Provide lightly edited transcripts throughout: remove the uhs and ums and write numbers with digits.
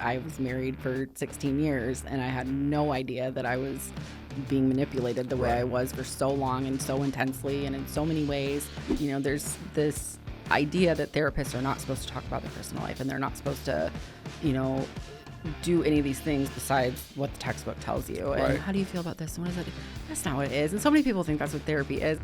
I was married for 16 years and I had no idea that I was being manipulated the way I was for so long and so intensely and in so many ways. You know, there's this idea that therapists are not supposed to talk about their personal life and they're not supposed to, you know, do any of these things besides what the textbook tells you. And how do you feel about this? And what does that do? That's not what it is. And so many people think that's what therapy is.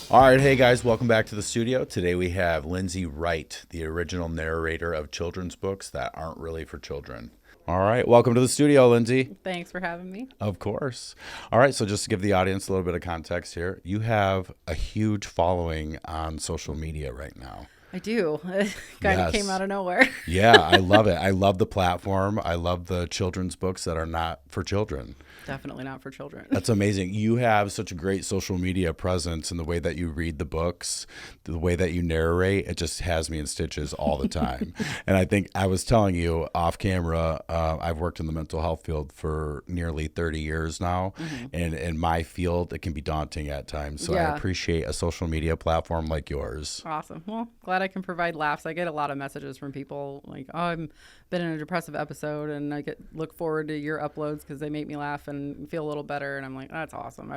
All right, hey guys, welcome back to the studio. Today we have Lyndsey Wright, the original narrator of children's books that aren't really for children. All right, welcome to the studio, Lyndsey. Thanks for having me. Of course. All right, so just to give the audience a little bit of context here, you have a huge following on social media right now. I do. It kind of came out of nowhere. Yeah, I love it. I love the platform. I love the children's books that are not for children. Definitely not for children. That's amazing. You have such a great social media presence in the way that you read the books, the way that you narrate. It just has me in stitches all the time. And I think I was telling you off camera, I've worked in the mental health field for nearly 30 years now. Mm-hmm. And in my field, it can be daunting at times. So I appreciate a social media platform like yours. Awesome. Well, glad I can provide laughs. I get a lot of messages from people like, oh, I've been in a depressive episode and I look forward to your uploads because they make me laugh and feel a little better. And I'm like, that's awesome.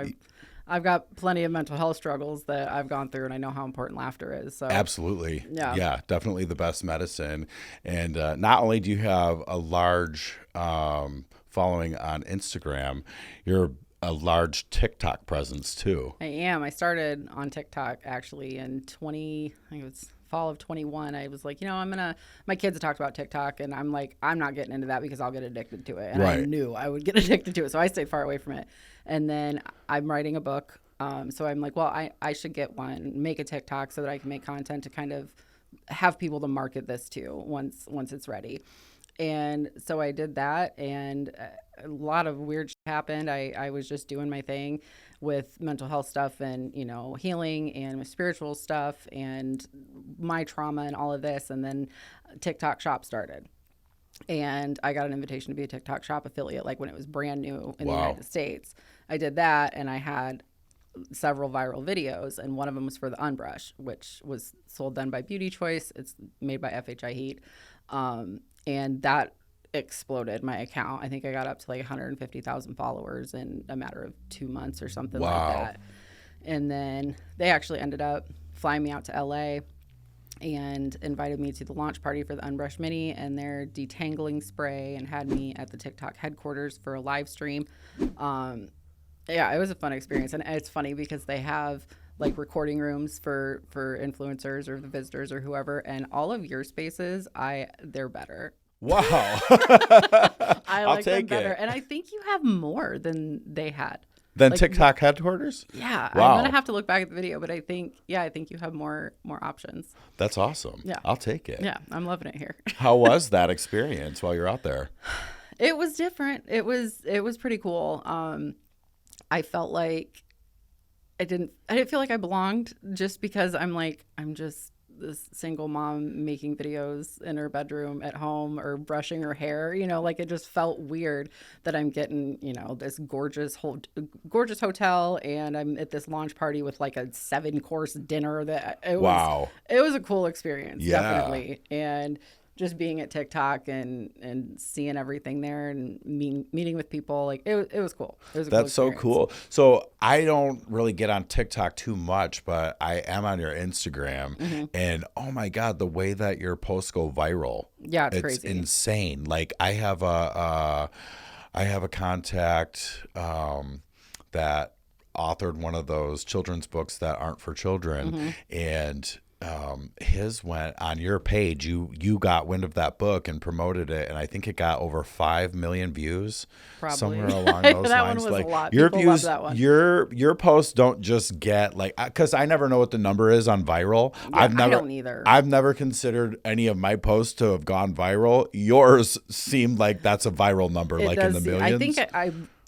I've got plenty of mental health struggles that I've gone through and I know how important laughter is. So absolutely. Yeah, definitely the best medicine. And not only do you have a large following on Instagram, you're a large TikTok presence too. I am. I started on TikTok actually in I think it was fall of 21. I was like, my kids have talked about TikTok and I'm like, I'm not getting into that because I'll get addicted to it. And I knew I would get addicted to it. So I stayed far away from it. And then I'm writing a book. So I'm like, well, I should get one, make a TikTok so that I can make content to kind of have people to market this to once it's ready. And so I did that and a lot of weird shit happened. I was just doing my thing with mental health stuff and, healing and with spiritual stuff and my trauma and all of this. And then TikTok Shop started. And I got an invitation to be a TikTok Shop affiliate, like when it was brand new in the United States. I did that and I had several viral videos. And one of them was for the Unbrush, which was sold then by Beauty Choice. It's made by FHI Heat. And that exploded my account. I think I got up to like 150,000 followers in a matter of 2 months or something like that. And then they actually ended up flying me out to LA and invited me to the launch party for the Unbrush Mini and their detangling spray and had me at the TikTok headquarters for a live stream. It was a fun experience. And it's funny because they have like recording rooms for influencers or the visitors or whoever, and all of your spaces, they're better. Wow. I like them better. And I think you have more than they had. Than like, TikTok headquarters? Yeah. Wow. I'm going to have to look back at the video, but I think you have more options. That's awesome. Yeah. I'll take it. Yeah. I'm loving it here. How was that experience while you're out there? It was different. It was pretty cool. I felt like I didn't feel like I belonged just because I'm just this single mom making videos in her bedroom at home or brushing her hair, like it just felt weird that I'm getting, this gorgeous hotel and I'm at this launch party with like a 7-course dinner it was a cool experience. Yeah. Definitely. And just being at TikTok and seeing everything there and meeting with people, like it was cool. It was a That's so cool. So I don't really get on TikTok too much, but I am on your Instagram. Mm-hmm. And oh my God, the way that your posts go viral. Yeah, it's crazy. It's insane. Like I have a contact that authored one of those children's books that aren't for children. Mm-hmm. And his went on your page. You got wind of that book and promoted it, and I think it got over 5 million views. Probably somewhere along those that lines. One was like a lot. Your People views, love that one. Your posts don't just get like, because I never know what the number is on viral. Yeah, I don't either. I've never considered any of my posts to have gone viral. Yours seemed like that's a viral number, like in the millions. I think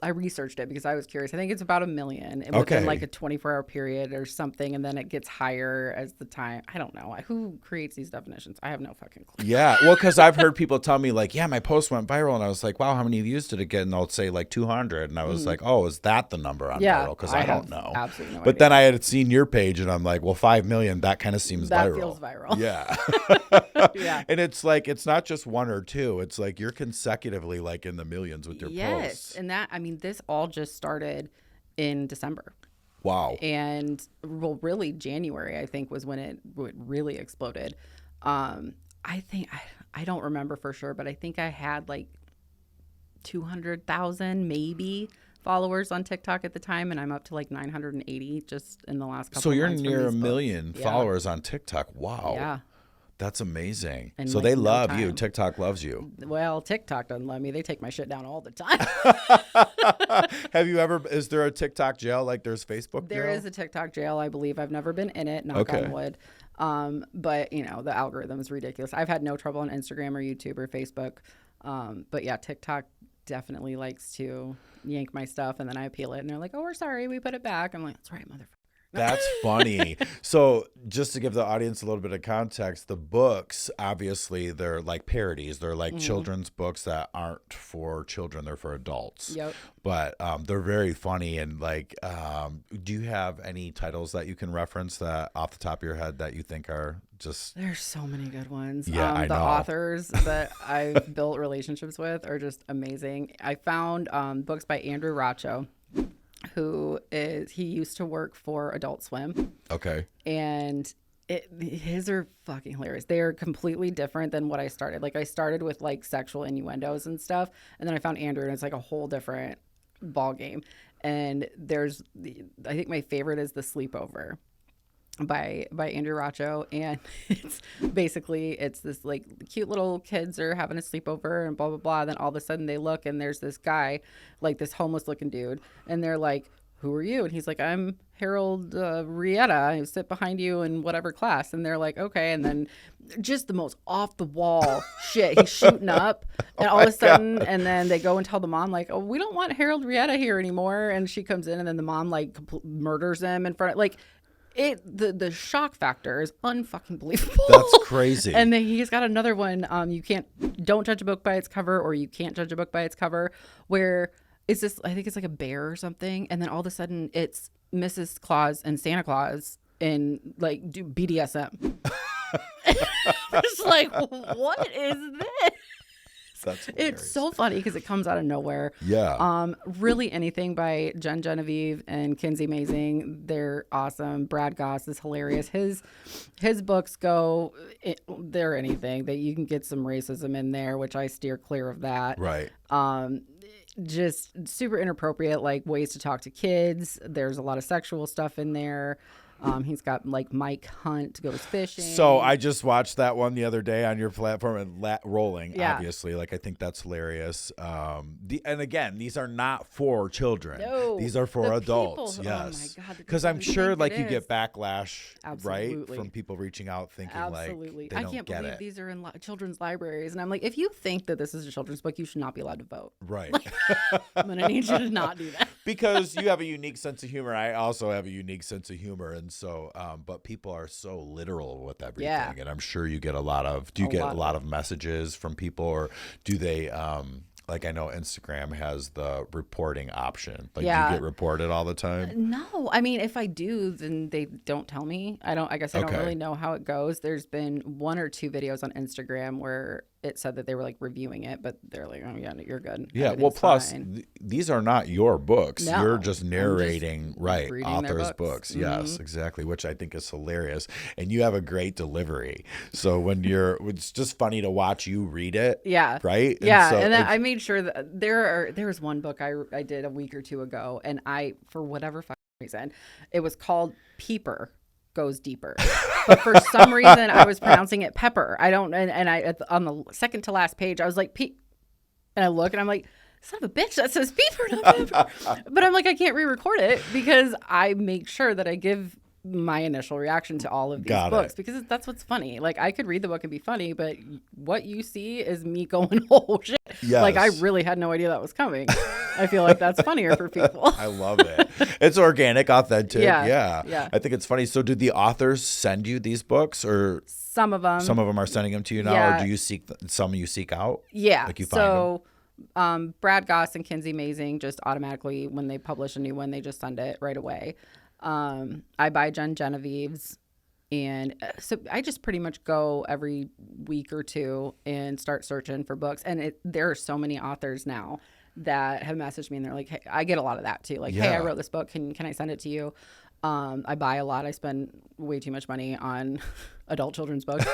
I researched it because I was curious. I think it's about 1 million within like a 24-hour period or something, and then it gets higher as the time. I don't know who creates these definitions. I have no fucking clue. Yeah, well, because I've heard people tell me like, yeah, my post went viral, and I was like, wow, how many views did it get? And they'll say like 200, and I was like, oh, is that the number on viral? Because I don't know. Absolutely no But idea. then I had seen your page, and I'm like, well, 5 million, that kind of seems that viral. feels viral. Yeah. Yeah. And it's like, it's not just one or two. It's like you're consecutively like in the millions with your posts. And that, I mean, this all just started in December. Wow. And well, really January, I think, was when it really exploded. I think, I don't remember for sure, but I think I had like 200,000 maybe followers on TikTok at the time, and I'm up to like 980 just in the last couple So you're months near from 1 these million books. followers on TikTok. Wow. Yeah. That's amazing. In, so like, they no love you. time. TikTok loves you. Well, TikTok doesn't love me. They take my shit down all the time. Have you ever, is there a TikTok jail like there's Facebook There jail? is a TikTok jail, I believe. I've never been in it, knock on wood. But, you know, the algorithm is ridiculous. I've had no trouble on Instagram or YouTube or Facebook. But yeah, TikTok definitely likes to yank my stuff, and then I appeal it, and they're like, oh, we're sorry, we put it back. I'm like, that's right, motherfucker. That's funny. So just to give the audience a little bit of context, the books, obviously, they're like parodies. They're like children's books that aren't for children. They're for adults. Yep. But they're very funny. And like, do you have any titles that you can reference that off the top of your head that you think are just... There's so many good ones. Yeah, I know. The authors that I've built relationships with are just amazing. I found books by Andrew Racho, he used to work for Adult Swim. Okay. And his are fucking hilarious. They are completely different than what I started. Like I started with like sexual innuendos and stuff, and then I found Andrew, and it's like a whole different ball game. And I think my favorite is The Sleepover by Andrew Racho, and it's this like cute little kids are having a sleepover and blah blah blah. Then all of a sudden they look, and there's this guy, like this homeless looking dude, and they're like, who are you? And he's like, I'm Harold Rietta. I sit behind you in whatever class. And they're like, okay. And then just the most off the wall shit. He's shooting up, and all of a sudden, and then they go and tell the mom like, oh, we don't want Harold Rietta here anymore. And she comes in, and then the mom like murders him in front of like. The shock factor is unfucking believable. That's crazy. And then he's got another one. Don't judge a book by its cover, or you can't judge a book by its cover, where it's this, I think it's like a bear or something. And then all of a sudden it's Mrs. Claus and Santa Claus and like do BDSM. It's like, what is this? That's hilarious. It's so funny because it comes out of nowhere. Yeah. Really anything by Jen Genevieve and Kinsey Mazing, they're awesome. Brad Goss is hilarious. His books they're anything that you can get some racism in there, which I steer clear of that. Right. Just super inappropriate, like ways to talk to kids. There's a lot of sexual stuff in there. He's got like Mike Hunt goes fishing. So I just watched that one the other day on your platform and rolling, Yeah. obviously. Like, I think that's hilarious. And again, these are not for children. No, these are for the adults. people- oh Yes. my God, the Because people I'm who sure think like it you is. get backlash, right? Absolutely. From people reaching out thinking Absolutely. like they I don't can't get believe it. these are in children's libraries. And I'm like, if you think that this is a children's book, you should not be allowed to vote. Right. I'm going to need you to not do that. Because you have a unique sense of humor. I also have a unique sense of humor. And so, but people are so literal with everything. Yeah. And I'm sure you get a lot of messages from people, or do they, like I know Instagram has the reporting option. Like, do you get reported all the time? No, I mean, if I do, then they don't tell me. I guess I don't really know how it goes. There's been 1 or 2 videos on Instagram where it said that they were like reviewing it, but they're like, oh yeah, you're good. Yeah. Well, plus these are not your books. No, you're just narrating, right? reading their Authors' books. Yes, exactly. Which I think is hilarious. And you have a great delivery. So when it's just funny to watch you read it. Yeah. Right. Yeah. And then I made sure that there was one book I did a week or 2 ago, and for whatever fucking reason, it was called Peeper Goes Deeper. But for some reason I was pronouncing it pepper. I don't, and I on the second to last page I was like and I look and I'm like, son of a bitch, that says Peeper, not pepper. But I'm like, I can't re-record it because I make sure that I give my initial reaction to all of these Got books it. because that's what's funny. Like I could read the book and be funny, but what you see is me going, oh shit. Yes. Like I really had no idea that was coming. I feel like that's funnier for people. I love it. It's organic, authentic. Yeah. I think it's funny. So do the authors send you these books, or Some of them. some of them are sending them to you now, Yeah. or do you seek some you seek out? Yeah. Like you find them? Brad Goss and Kinsey Mazing just automatically, when they publish a new one, they just send it right away. I buy Jen Genevieve's, and so I just pretty much go every week or two and start searching for books. And there are so many authors now that have messaged me, and they're like, "Hey," I get a lot of that too. Like, "Hey, I wrote this book. Can I send it to you?" I buy a lot. I spend way too much money on adult children's books.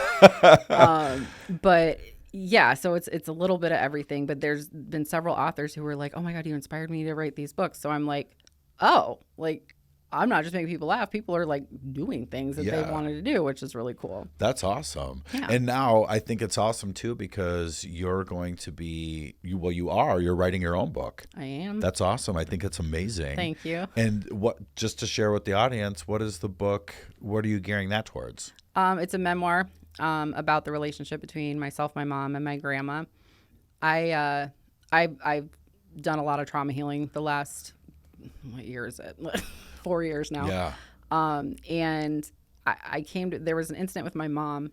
But yeah, so it's a little bit of everything. But there's been several authors who were like, "Oh my God, you inspired me to write these books." So I'm like, "Oh, like I'm not just making people laugh. People are like doing things that they wanted to do," which is really cool. That's awesome. Yeah. And now I think it's awesome too because you're going to be you're writing your own book. I am. That's awesome. I think it's amazing. Thank you. And just to share with the audience, what is the book? What are you gearing that towards? It's a memoir about the relationship between myself, my mom, and my grandma. I've done a lot of trauma healing the last, what year is it? 4 years now. Yeah. And I came to, there was an incident with my mom.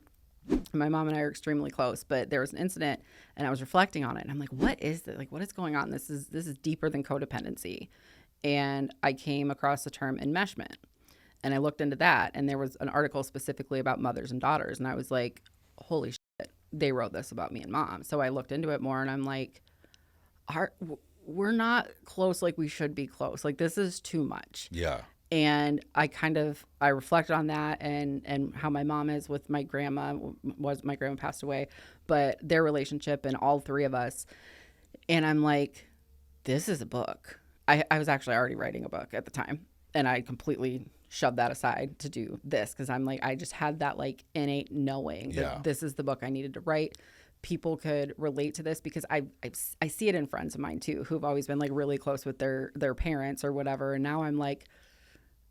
My mom and I are extremely close, but there was an incident and I was reflecting on it. And I'm like, what is this? Like, what is going on? This is deeper than codependency. And I came across the term enmeshment. And I looked into that, and there was an article specifically about mothers and daughters. And I was like, holy shit, they wrote this about me and mom. So I looked into it more, and I'm like, we're not close like we should be close. Like, this is too much. Yeah. And I reflected on that and how my mom is with my grandma. My grandma passed away, but their relationship and all three of us. And I'm like, this is a book. I was actually already writing a book at the time, and I completely shoved that aside to do this because I'm like, I just had that like innate knowing that this is the book I needed to write. People could relate to this because I see it in friends of mine too, who've always been like really close with their parents or whatever. And now I'm like,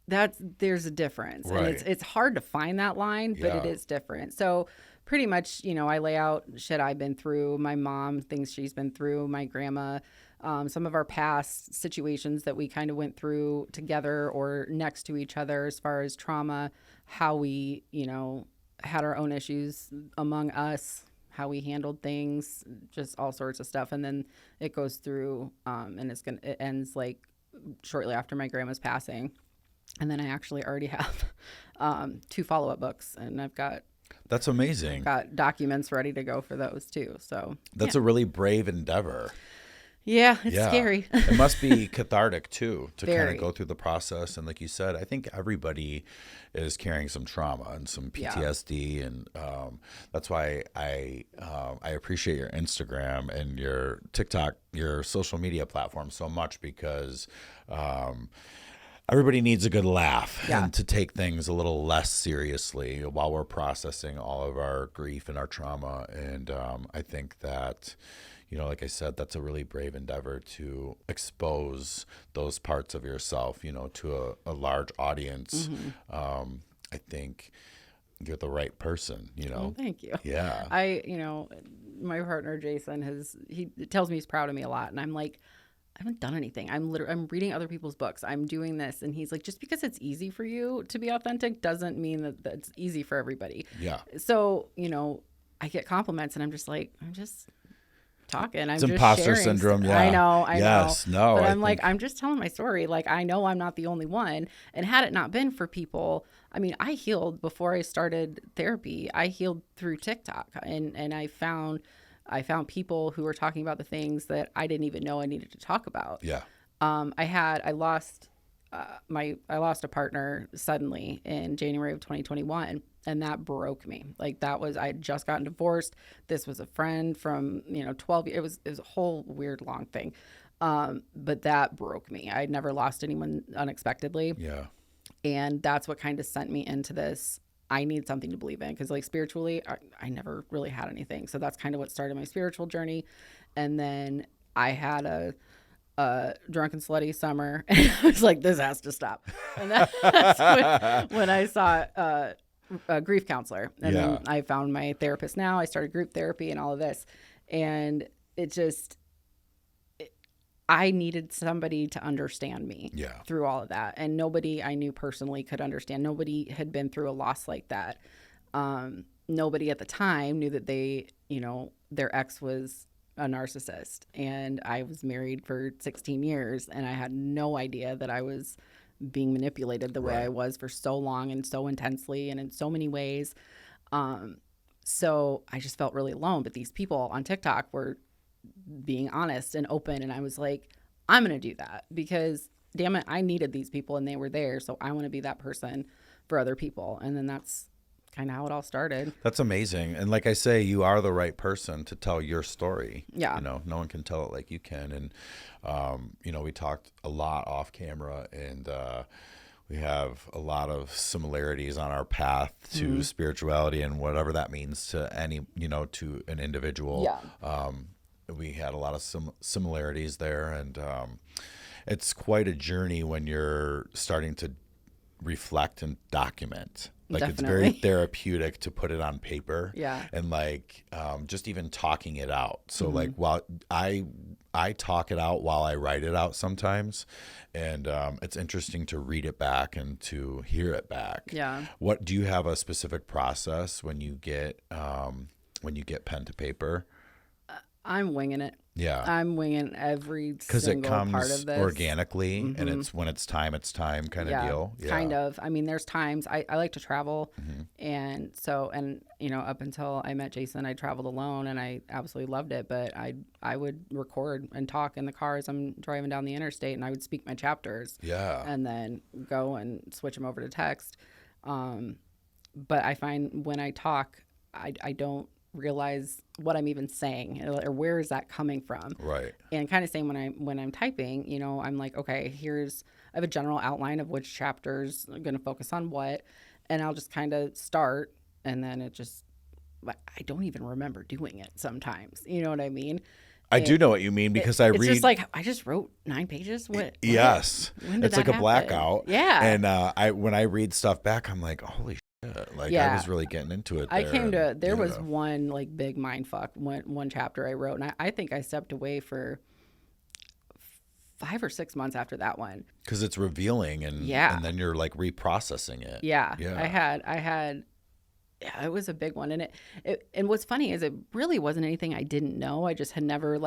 there's a difference. Right. And it's hard to find that line, but it is different. So pretty much, I lay out shit I've been through, my mom, things she's been through, my grandma, some of our past situations that we kind of went through together or next to each other as far as trauma, how we, had our own issues among us, how we handled things, just all sorts of stuff. And then it goes through and it ends like shortly after my grandma's passing. And then I actually already have 2 follow-up books, and That's amazing. Got documents ready to go for those too. So that's a really brave endeavor. Yeah, it's scary. It must be cathartic too to kind Very. of go through the process. And like you said, I think everybody is carrying some trauma and some PTSD, and that's why I appreciate your Instagram and your TikTok, your social media platform so much because everybody needs a good laugh and to take things a little less seriously while we're processing all of our grief and our trauma. And I think that, like I said, that's a really brave endeavor to expose those parts of yourself, to a large audience. Mm-hmm. I think you're the right person, Well, thank you. Yeah. My partner Jason he tells me he's proud of me a lot, and I'm like, I haven't done anything. I'm reading other people's books. I'm doing this. And he's like, just because it's easy for you to be authentic doesn't mean that it's easy for everybody. Yeah. So, I get compliments and I'm just like, I'm just talking. It's imposter syndrome. Yeah. I know. Yes. No. But I'm just telling my story. Like, I know I'm not the only one. And had it not been for people, I healed before I started therapy. I healed through TikTok, and I found people who were talking about the things that I didn't even know I needed to talk about. Yeah. I lost a partner suddenly in January of 2021, and that broke me. Like, I had just gotten divorced. This was a friend from 12 years. It was a whole weird long thing, but that broke me. I'd never lost anyone unexpectedly. Yeah. And that's what kind of sent me into this. I need something to believe in, because like spiritually, I never really had anything. So that's kind of what started my spiritual journey. And then I had a Drunk and Slutty Summer. And I was like, this has to stop. And that's when I saw a grief counselor. And then I found my therapist now. I started group therapy and all of this. And it just, I needed somebody to understand me through all of that. And nobody I knew personally could understand. Nobody had been through a loss like that. Nobody at the time knew that they, their ex was a narcissist. And I was married for 16 years and I had no idea that I was being manipulated the way I was for so long and so intensely and in so many ways. So I just felt really alone. But these people on TikTok were being honest and open. And I was like, I'm going to do that because, damn it, I needed these people and they were there. So I want to be that person for other people. And then that's kind of how it all started. That's amazing. And like I say, you are the right person to tell your story. Yeah. No one can tell it like you can. And, we talked a lot off camera and, we have a lot of similarities on our path to spirituality and whatever that means to any, to an individual. Yeah. We had a lot of similarities there. And it's quite a journey when you're starting to reflect and document. Like Definitely. It's very therapeutic to put it on paper. Yeah. And just even talking it out. So while I talk it out while I write it out sometimes, and it's interesting to read it back and to hear it back. Yeah. What do you have a specific process when you get pen to paper? I'm winging it. Yeah. I'm winging every single part of this. Because it comes organically and it's when it's time kind of deal. Yeah. Kind of. I mean, there's times I like to travel. And so, up until I met Jason, I traveled alone and I absolutely loved it. But I would record and talk in the car as I'm driving down the interstate and I would speak my chapters. Yeah. And then go and switch them over to text. But I find when I talk, I don't realize what I'm even saying or where is that coming from. Right. And kind of same when I'm typing, I'm like, okay, I have a general outline of which chapters are going to focus on what, and I'll just kind of start and then I don't even remember doing it sometimes. You know what I mean? I do know what you mean because it's just like I just wrote 9 pages. What? Yes. When did it's like that a blackout. Yeah. And when I read stuff back, I'm like, holy shit. I was really getting into it there. There was one like big mind fuck, one chapter I wrote, and I think I stepped away for 5 or 6 months after that one. Because it's revealing and then you're like reprocessing it. Yeah. I had it was a big one. And and what's funny is it really wasn't anything I didn't know. I just had never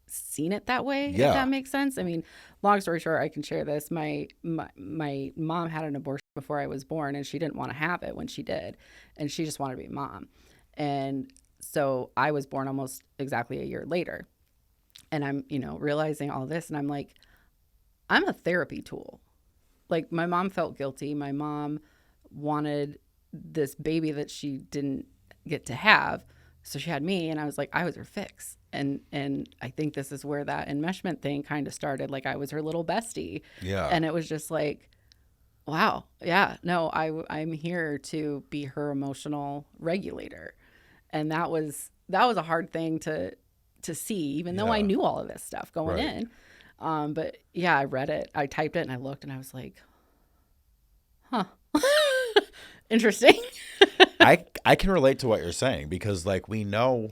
seen it that way, if that makes sense. I mean, long story short, I can share this. My mom had an abortion before I was born, and she didn't want to have it when she did, and she just wanted to be a mom. And so I was born almost exactly a year later, and I'm realizing all this, and I'm like, I'm a therapy tool. Like, my mom felt guilty. My mom wanted this baby that she didn't get to have, so she had me, and I was like, I was her fix. And I think this is where that enmeshment thing kind of started. Like, I was her little bestie. Yeah. And it was just like, wow. Yeah. No, I'm here to be her emotional regulator. And that was a hard thing to see, even though I knew all of this stuff going in. But yeah, I read it. I typed it and I looked and I was like, huh. Interesting. I can relate to what you're saying because we know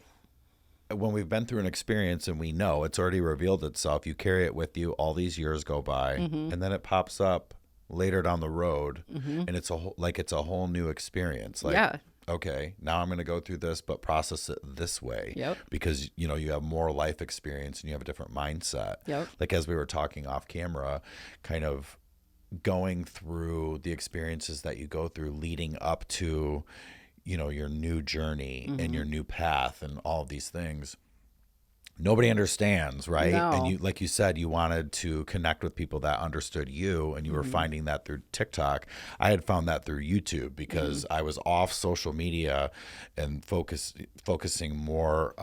when we've been through an experience and we know it's already revealed itself, you carry it with you, all these years go by, and then it pops up later down the road, and it's a whole new experience. Okay, now I'm going to go through this, but process it this way. Yep. Because you have more life experience and you have a different mindset. Yep. Like as we were talking off camera, kind of going through the experiences that you go through leading up to your new journey and your new path and all of these things. Nobody understands, right? No. And you, like you said, you wanted to connect with people that understood you, and you were finding that through TikTok. I had found that through YouTube because I was off social media and focusing more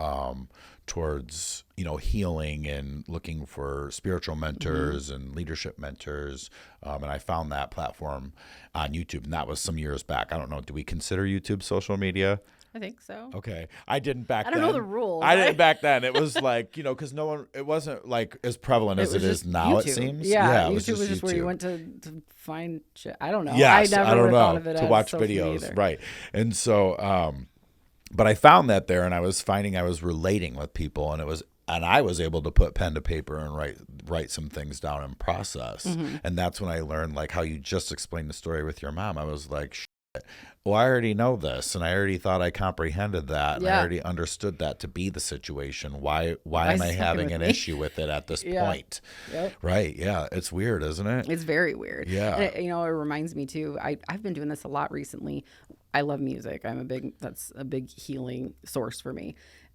towards healing and looking for spiritual mentors and leadership mentors, and I found that platform on YouTube, and that was some years back. I don't know, do we consider YouTube social media? I think so. Okay. I didn't back then. I don't know the rules. I didn't back then. It was like, because it wasn't like as prevalent as it is now, YouTube. it seems. Yeah, it YouTube was just where you went to find shit. I don't know. Yes, I never I don't know. thought of it to as watch social videos. either. Right. And so, but I found that there, and I was finding I was relating with people, and I was able to put pen to paper and write some things down and process. Mm-hmm. And that's when I learned, like how you just explained the story with your mom. I was like, shit, well, I already know this, and I already thought I comprehended that, and I already understood that to be the situation. Why am I having an issue with it at this point? Yep. Right. Yeah. It's weird, isn't it? It's very weird. Yeah. And it reminds me too, I've been doing this a lot recently. I love music. That's a big healing source for me.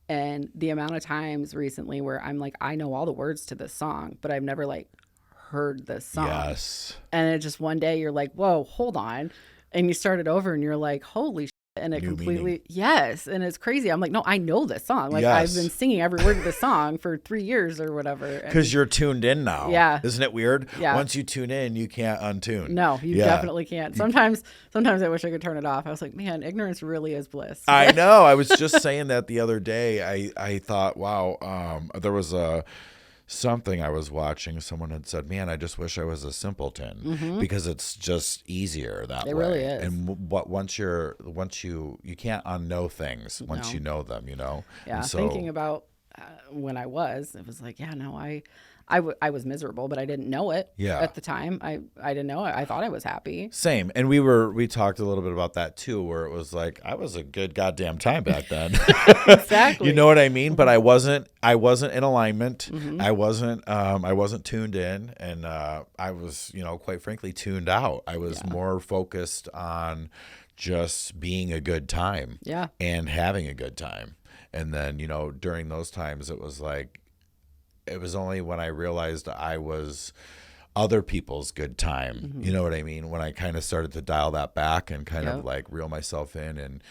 And the amount of times recently where I'm like, I know all the words to this song, but I've never like heard this song. Yes. And it just one day you're like, whoa, hold on. And you start it over and you're like, holy shit. And it New completely, meaning. yes. And it's crazy. I'm like, no, I know this song. Like I've been singing every word of the song for 3 years or whatever. Because you're tuned in now. Yeah. Isn't it weird? Yeah. Once you tune in, you can't untune. No, you definitely can't. Sometimes I wish I could turn it off. I was like, man, ignorance really is bliss. I know. I was just saying that the other day. I thought, wow, there was something I was watching. Someone had said, man, I just wish I was a simpleton because it's just easier that way. It really is. And once you can't unknow things once you know them, Yeah. And so, thinking about when it was like, yeah, no, I was miserable, but I didn't know it at the time. I didn't know it. I thought I was happy. Same. And we talked a little bit about that too, where it was like, I was a good goddamn time back then. Exactly. You know what I mean? But I wasn't in alignment. I wasn't tuned in, and I was, quite frankly, tuned out. I was more focused on just being a good time and having a good time. And then, during those times, it was like, it was only when I realized I was other people's good time. You know what I mean? When I kind of started to dial that back and kind of like reel myself in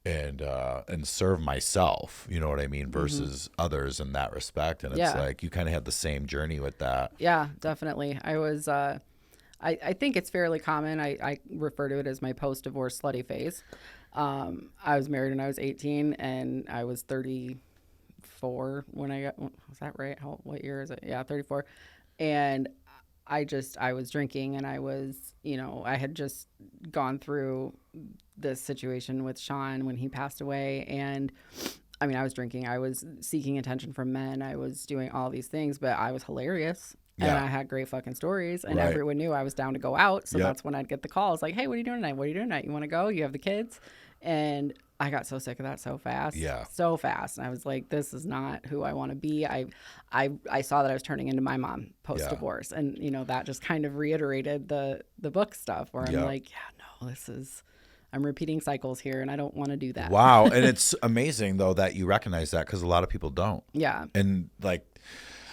and serve myself, you know what I mean, versus others in that respect. And it's like you kind of had the same journey with that. Yeah, definitely. I was I think it's fairly common. I refer to it as my post-divorce slutty phase. I was married when I was 18 and I was 34 when I got, was that right? What year is it? Yeah, 34. And I was drinking, and I was, I had just gone through this situation with Sean when he passed away. And I mean, I was drinking, I was seeking attention from men, I was doing all these things, but I was hilarious. And I had great fucking stories, and everyone knew I was down to go out. So that's when I'd get the calls like, hey, what are you doing tonight? What are you doing tonight? You want to go? You have the kids? And I got so sick of that so fast. Yeah. So fast. And I was like, this is not who I want to be. I saw that I was turning into my mom post-divorce. And, that just kind of reiterated the book stuff where I'm like, no, I'm repeating cycles here, and I don't want to do that. Wow. And it's amazing, though, that you recognize that, because a lot of people don't. Yeah. And like,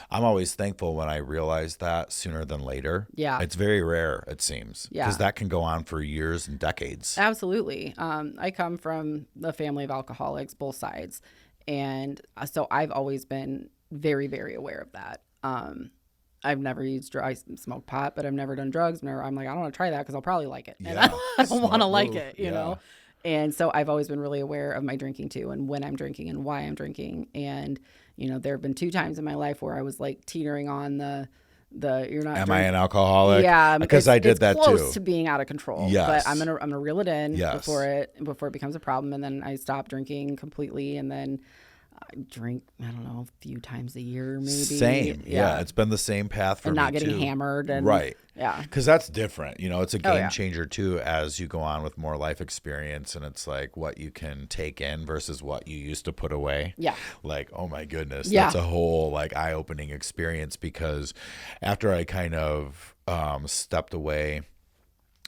I'm always thankful when I realize that sooner than later. Yeah. It's very rare, it seems. Yeah. Because that can go on for years and decades. Absolutely. I come from a family of alcoholics, both sides. And so I've always been very, very aware of that. I've never used drugs. I smoke pot, but I've never done drugs. I'm like, I don't want to try that because I'll probably like it. And I don't want to like it, you know? And so I've always been really aware of my drinking too, and when I'm drinking and why I'm drinking. And, there have been 2 times in my life where I was like teetering on the you're not. Am I an alcoholic? Yeah, because I did that too. Close to being out of control. Yes. But I'm gonna reel it in before it becomes a problem, and then I stop drinking completely, and then I drink, I don't know, a few times a year maybe. Same. Yeah. It's been the same path for me too. And not getting hammered. And, right. Yeah. Because that's different. It's a game changer too as you go on with more life experience, and it's like what you can take in versus what you used to put away. Yeah. Like, oh my goodness. Yeah. That's a whole like eye-opening experience, because after I kind of stepped away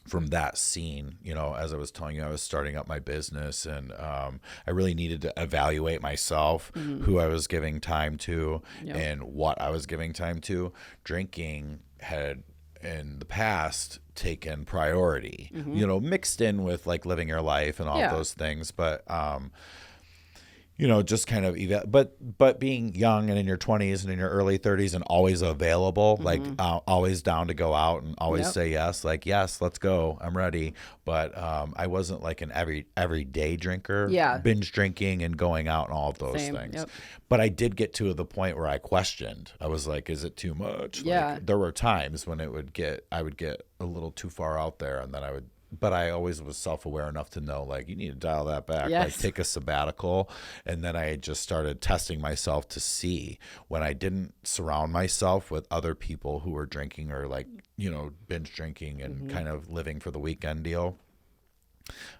from that scene, as I was telling you, I was starting up my business, and I really needed to evaluate myself, who I was giving time to and what I was giving time to. Drinking had in the past taken priority, mixed in with like living your life and all those things. But, just kind of but being young and in your 20s and in your early 30s and always available, like always down to go out and always say yes, like, yes, let's go, I'm ready. But I wasn't like an everyday drinker, binge drinking and going out and all of those things. Yep. But I did get to the point where I questioned. I was like, is it too much? Yeah. Like, there were times when I would get a little too far out there, and then but I always was self-aware enough to know, like, you need to dial that back, like take a sabbatical. And then I just started testing myself to see when I didn't surround myself with other people who were drinking or like, binge drinking and kind of living for the weekend deal.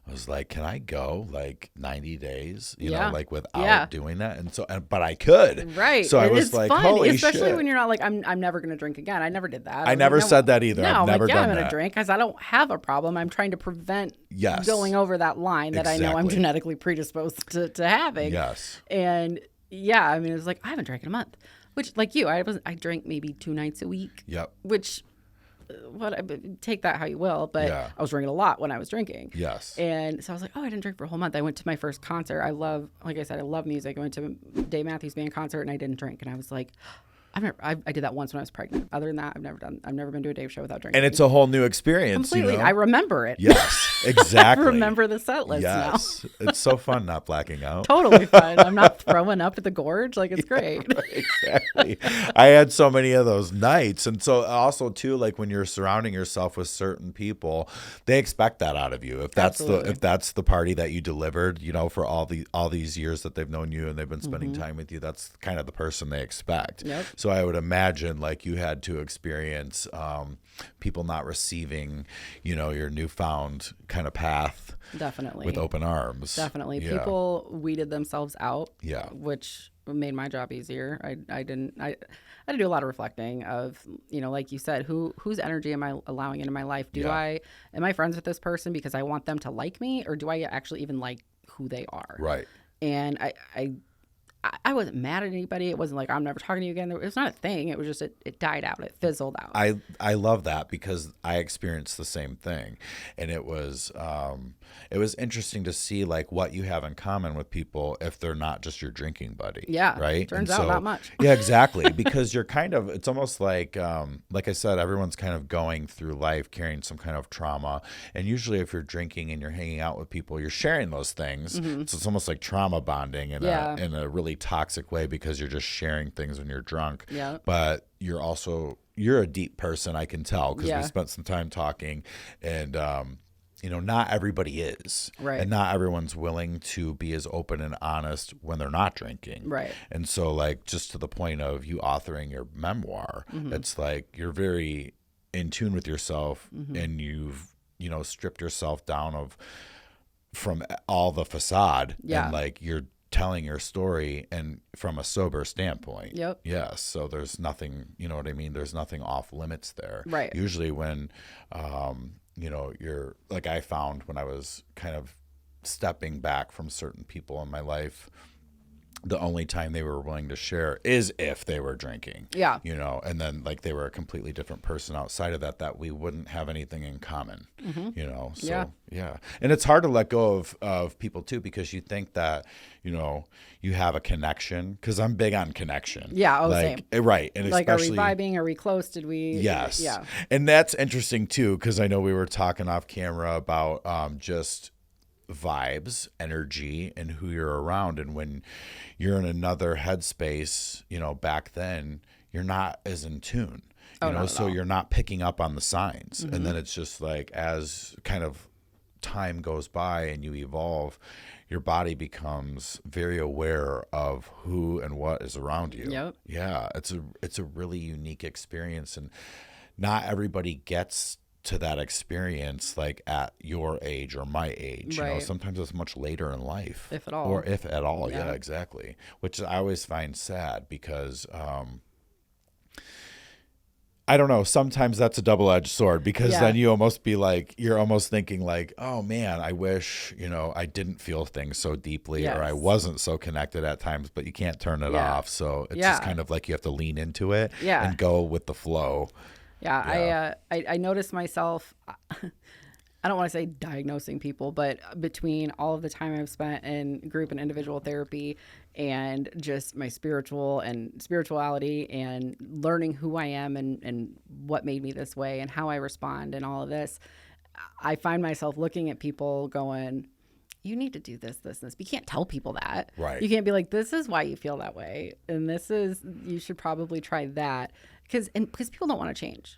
I was like, can I go like 90 days, like without doing that? And so, but I could. Right. So I was like, fun, holy especially shit. when you're not like, I'm never going to drink again. I never did that. I never said that either. No, I've never done I'm that. going to drink because I don't have a problem. I'm trying to prevent going over that line that I know I'm genetically predisposed to having. Yes. And I mean, it was like, I haven't drank in a month, which like you, I drank maybe 2 nights a week. Yep. Which, take that how you will, but I was drinking a lot when I was drinking. Yes. And so I was like, I didn't drink for a whole month. I went to my first concert. Like I said, I love music. I went to Dave Matthews Band concert and I didn't drink. And I was like, I did that once when I was pregnant. Other than that, I've never been to a Dave show without drinking. And it's a whole new experience. Completely. I remember it. Yes, exactly. I remember the set list now. It's so fun not blacking out. Totally fun. I'm not throwing up at the gorge. Like, it's great. Exactly. I had so many of those nights. And so also too, like when you're surrounding yourself with certain people, they expect that out of you. If that's the party that you delivered, for all these years that they've known you and they've been spending time with you, that's kind of the person they expect. Yep. So I would imagine like you had to experience people not receiving, your newfound kind of path. Definitely. With open arms. Definitely. Yeah. People weeded themselves out. Yeah. Which made my job easier. I had to do a lot of reflecting of, like you said, whose energy am I allowing into my life? Am I friends with this person because I want them to like me, or do I actually even like who they are? Right. And I wasn't mad at anybody. It wasn't like, I'm never talking to you again. It was not a thing. It was just, it died out. It fizzled out. I love that because I experienced the same thing. And it was interesting to see like what you have in common with people if they're not just your drinking buddy. Yeah. Right. Turns out not much. Yeah, exactly. Because you're it's almost like I said, everyone's kind of going through life carrying some kind of trauma. And usually if you're drinking and you're hanging out with people, you're sharing those things. Mm-hmm. So it's almost like trauma bonding in a really toxic way because you're just sharing things when you're drunk. Yeah. But you're a deep person, I can tell, because we spent some time talking, and not everybody is. Right. And not everyone's willing to be as open and honest when they're not drinking. Right. And so like just to the point of you authoring your memoir, it's like you're very in tune with yourself, and you've stripped yourself down from all the facade, and like you're telling your story and from a sober standpoint. Yep. Yes. So there's nothing, what I mean? There's nothing off limits there. Right. Usually when, you're like, I found when I was kind of stepping back from certain people in my life, the only time they were willing to share is if they were drinking. Yeah. And then like they were a completely different person outside of that we wouldn't have anything in common, so yeah. And it's hard to let go of people too, because you think that, you have a connection, because I'm big on connection. Yeah. Same. Right. And like, especially, are we vibing? Are we close? Did we? Yes. Yeah. And that's interesting too, because I know we were talking off camera about just vibes, energy, and who you're around. And when you're in another headspace, back then you're not as in tune, so you're not picking up on the signs. And then it's just like, as kind of time goes by and you evolve, your body becomes very aware of who and what is around you. Yep. Yeah. It's a really unique experience, and not everybody gets to that experience like at your age or my age. Right. Sometimes it's much later in life, if at all. Yeah, exactly. Which I always find sad, because I don't know, sometimes that's a double-edged sword, because then you're almost thinking like, oh man, I wish I didn't feel things so deeply, or I wasn't so connected at times, but you can't turn it off. So it's just kind of like you have to lean into it and go with the flow. Yeah. I noticed myself, I I don't want to say diagnosing people, but between all of the time I've spent in group and individual therapy and just my spirituality and learning who I am and what made me this way and how I respond and all of this, I find myself looking at people going, you need to do this, this, this. But you can't tell people that. Right. You can't be like, this is why you feel that way. And you should probably try that. Because people don't want to change.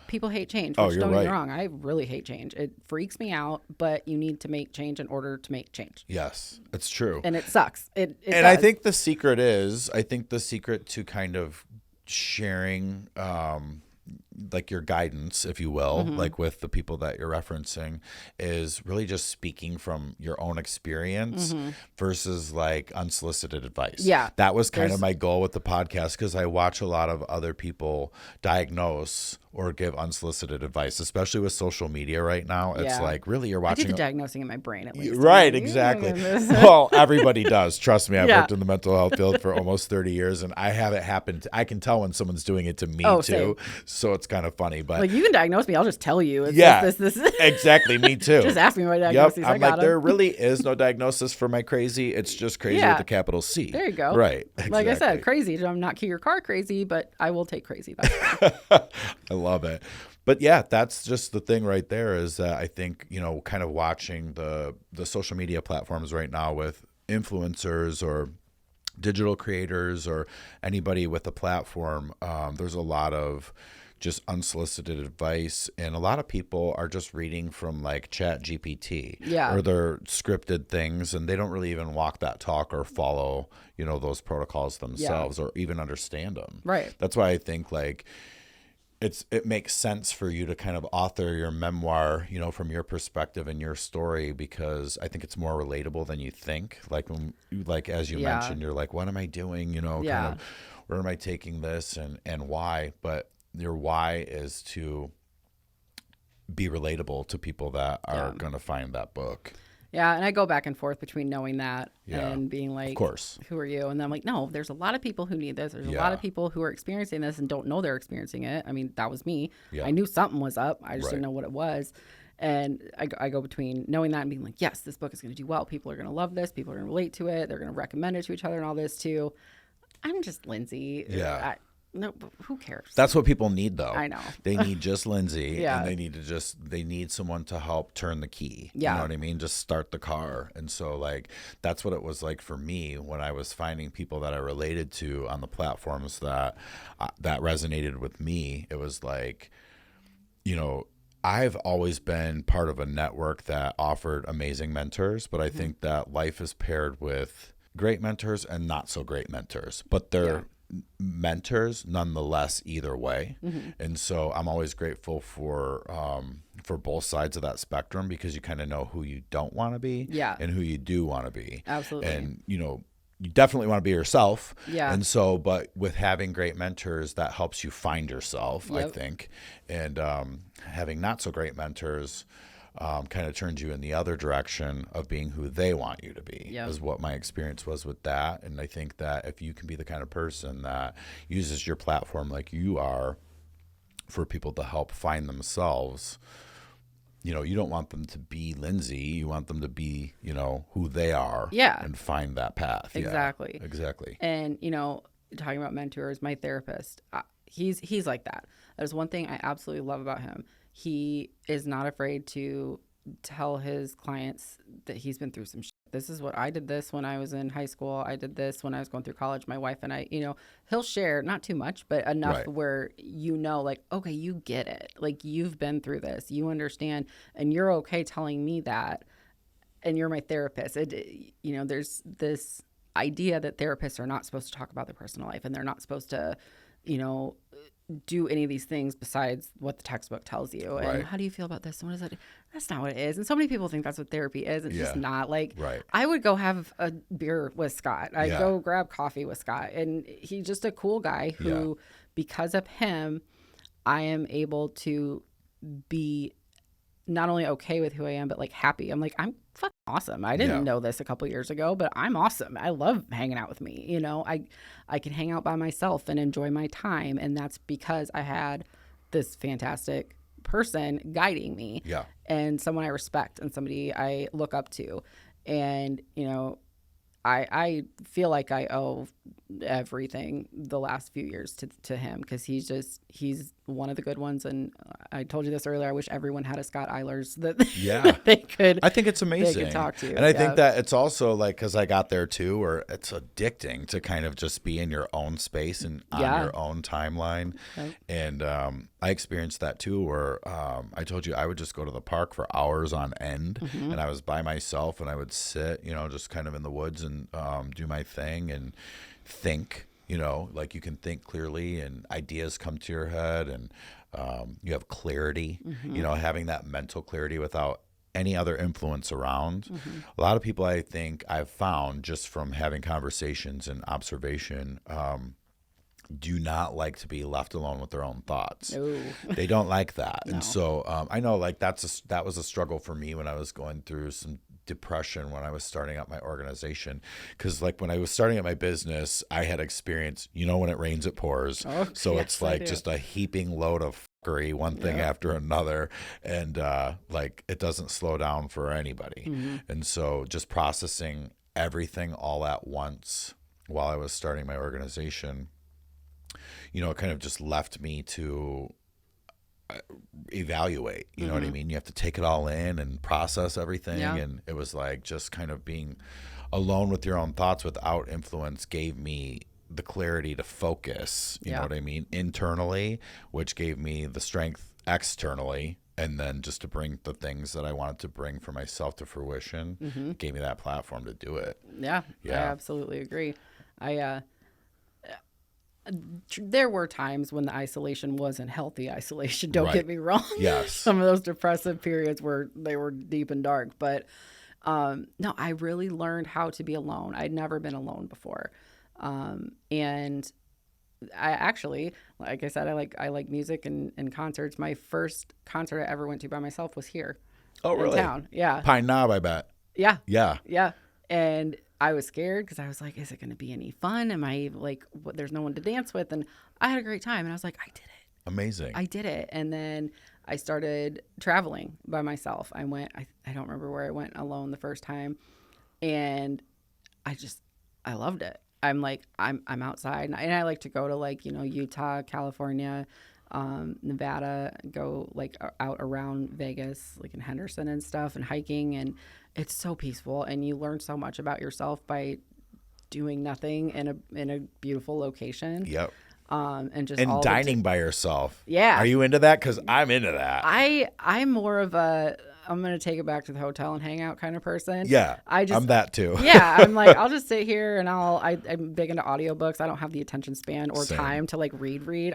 People hate change. Which, don't get me wrong. I really hate change. It freaks me out, but you need to make change in order to make change. Yes, it's true. And it sucks. It and does. I think the secret to kind of sharing, like your guidance, if you will, like with the people that you're referencing, is really just speaking from your own experience versus like unsolicited advice. Yeah. That was kind of my goal with the podcast, because I watch a lot of other people diagnose or give unsolicited advice, especially with social media right now. It's like, really, you're watching. I do the diagnosing in my brain at least. Right, exactly. Well, everybody does. Trust me. I've worked in the mental health field for almost 30 years, and I have it happen. I can tell when someone's doing it to me too. Same. So it's kind of funny. But like, you can diagnose me. I'll just tell you. It's this. Exactly. Me too. Just ask me my diagnosis. Yep. I'm like, there really is no diagnosis for my crazy. It's just crazy with a capital C. There you go. Right. Exactly. Like I said, crazy. I'm not your car crazy, but I will take crazy. That's I love it. But yeah, that's just the thing right there, is that I think, kind of watching the social media platforms right now with influencers or digital creators or anybody with a platform, there's a lot of just unsolicited advice, and a lot of people are just reading from like Chat GPT or their scripted things, and they don't really even walk that talk or follow, those protocols themselves or even understand them. Right. That's why I think like it makes sense for you to kind of author your memoir, from your perspective and your story, because I think it's more relatable than you think. Like as you mentioned, you're like, what am I doing? Kind of, where am I taking this and why? But your why is to be relatable to people that are going to find that book. Yeah, and I go back and forth between knowing that and being like, of course, who are you? And then I'm like, no, there's a lot of people who need this. There's a lot of people who are experiencing this and don't know they're experiencing it. I mean, that was me. Yeah. I knew something was up. I just didn't know what it was. And I go between knowing that and being like, yes, this book is going to do well. People are going to love this. People are going to relate to it. They're going to recommend it to each other and all this too. I'm just Lyndsey. Yeah. No, but who cares? That's what people need, though. I know. They need just Lyndsey, Yeah. and they need someone to help turn the key. Yeah. You know what I mean? Just start the car. And so, like, that's what it was like for me when I was finding people that I related to on the platforms that resonated with me. It was like, I've always been part of a network that offered amazing mentors, but I think that life is paired with great mentors and not so great mentors. But they're mentors nonetheless either way. And so I'm always grateful for both sides of that spectrum, because you kind of know who you don't want to be and who you do want to be. Absolutely. And you definitely want to be yourself. Yeah. And so, but with having great mentors, that helps you find yourself, I think. And having not so great mentors kind of turns you in the other direction of being who they want you to be, is what my experience was with that. And I think that if you can be the kind of person that uses your platform like you are for people to help find themselves, you don't want them to be Lyndsey. You want them to be, who they are and find that path. Exactly. Yeah, exactly. And, talking about mentors, my therapist, he's like that. There's one thing I absolutely love about him. He is not afraid to tell his clients that he's been through some shit. This is what I did this when I was in high school. I did this when I was going through college. My wife and I, he'll share, not too much, but enough where like, okay, you get it. Like, you've been through this. You understand. And you're okay telling me that. And you're my therapist. There's this idea that therapists are not supposed to talk about their personal life, and they're not supposed to, do any of these things besides what the textbook tells you. And how do you feel about this? And what is that? That's not what it is. And so many people think that's what therapy is. It's just not. Like, I would go have a beer with Scott. I'd go grab coffee with Scott. And he's just a cool guy who, because of him, I am able to be not only okay with who I am, but like happy. I'm like, I'm fucking awesome. I didn't know this a couple years ago, but I'm awesome. I love hanging out with me. I can hang out by myself and enjoy my time. And that's because I had this fantastic person guiding me. Yeah. And someone I respect and somebody I look up to. And, I feel like I owe everything the last few years to him, because he's one of the good ones. And I told you this earlier. I wish everyone had a Scott Eilers that, that they could. I think it's amazing. They could talk to. And I think that it's also like, because I got there too, where it's addicting to kind of just be in your own space and on your own timeline. Right. And I experienced that too, where I told you I would just go to the park for hours on end, and I was by myself, and I would sit, just kind of in the woods and do my thing and think, like you can think clearly and ideas come to your head, and you have clarity, having that mental clarity without any other influence around. A lot of people, I think I've found just from having conversations and observation, do not like to be left alone with their own thoughts. No. They don't like that. No. And so I know like that was a struggle for me when I was going through some depression when I was starting up my organization, because like when I was starting up my business, I had experienced, when it rains it pours. Oh, so yes, it's like just a heaping load of fuckery, one thing after another, and like it doesn't slow down for anybody. And so just processing everything all at once while I was starting my organization, it kind of just left me to evaluate, you know what I mean? You have to take it all in and process everything. And it was like just kind of being alone with your own thoughts without influence gave me the clarity to focus, you know what I mean, internally, which gave me the strength externally. And then just to bring the things that I wanted to bring for myself to fruition, gave me that platform to do it. Yeah. I absolutely agree. There were times when the isolation wasn't healthy isolation. Don't get me wrong. Yes. Some of those depressive periods were deep and dark. But no, I really learned how to be alone. I'd never been alone before. And I actually, like I said, I like music and concerts. My first concert I ever went to by myself was here. Oh, really? In town. Yeah. Pine Knob, I bet. Yeah. Yeah. Yeah. And I was scared because I was like, is it going to be any fun? Am I like, there's no one to dance with? And I had a great time. And I was like, I did it. Amazing. I did it. And then I started traveling by myself. I don't remember where I went alone the first time. And I loved it. I'm like, I'm outside. And I like to go to like, Utah, California, Nevada, go like out around Vegas, like in Henderson and stuff, and hiking. And it's so peaceful, and you learn so much about yourself by doing nothing in a beautiful location. Yep. And dining by yourself. Yeah. Are you into that? Because I'm into that. I'm more of I'm going to take it back to the hotel and hang out kind of person. Yeah. I'm that too. Yeah. I'm like, I'll just sit here and I'm big into audiobooks. I don't have the attention span or time to like read.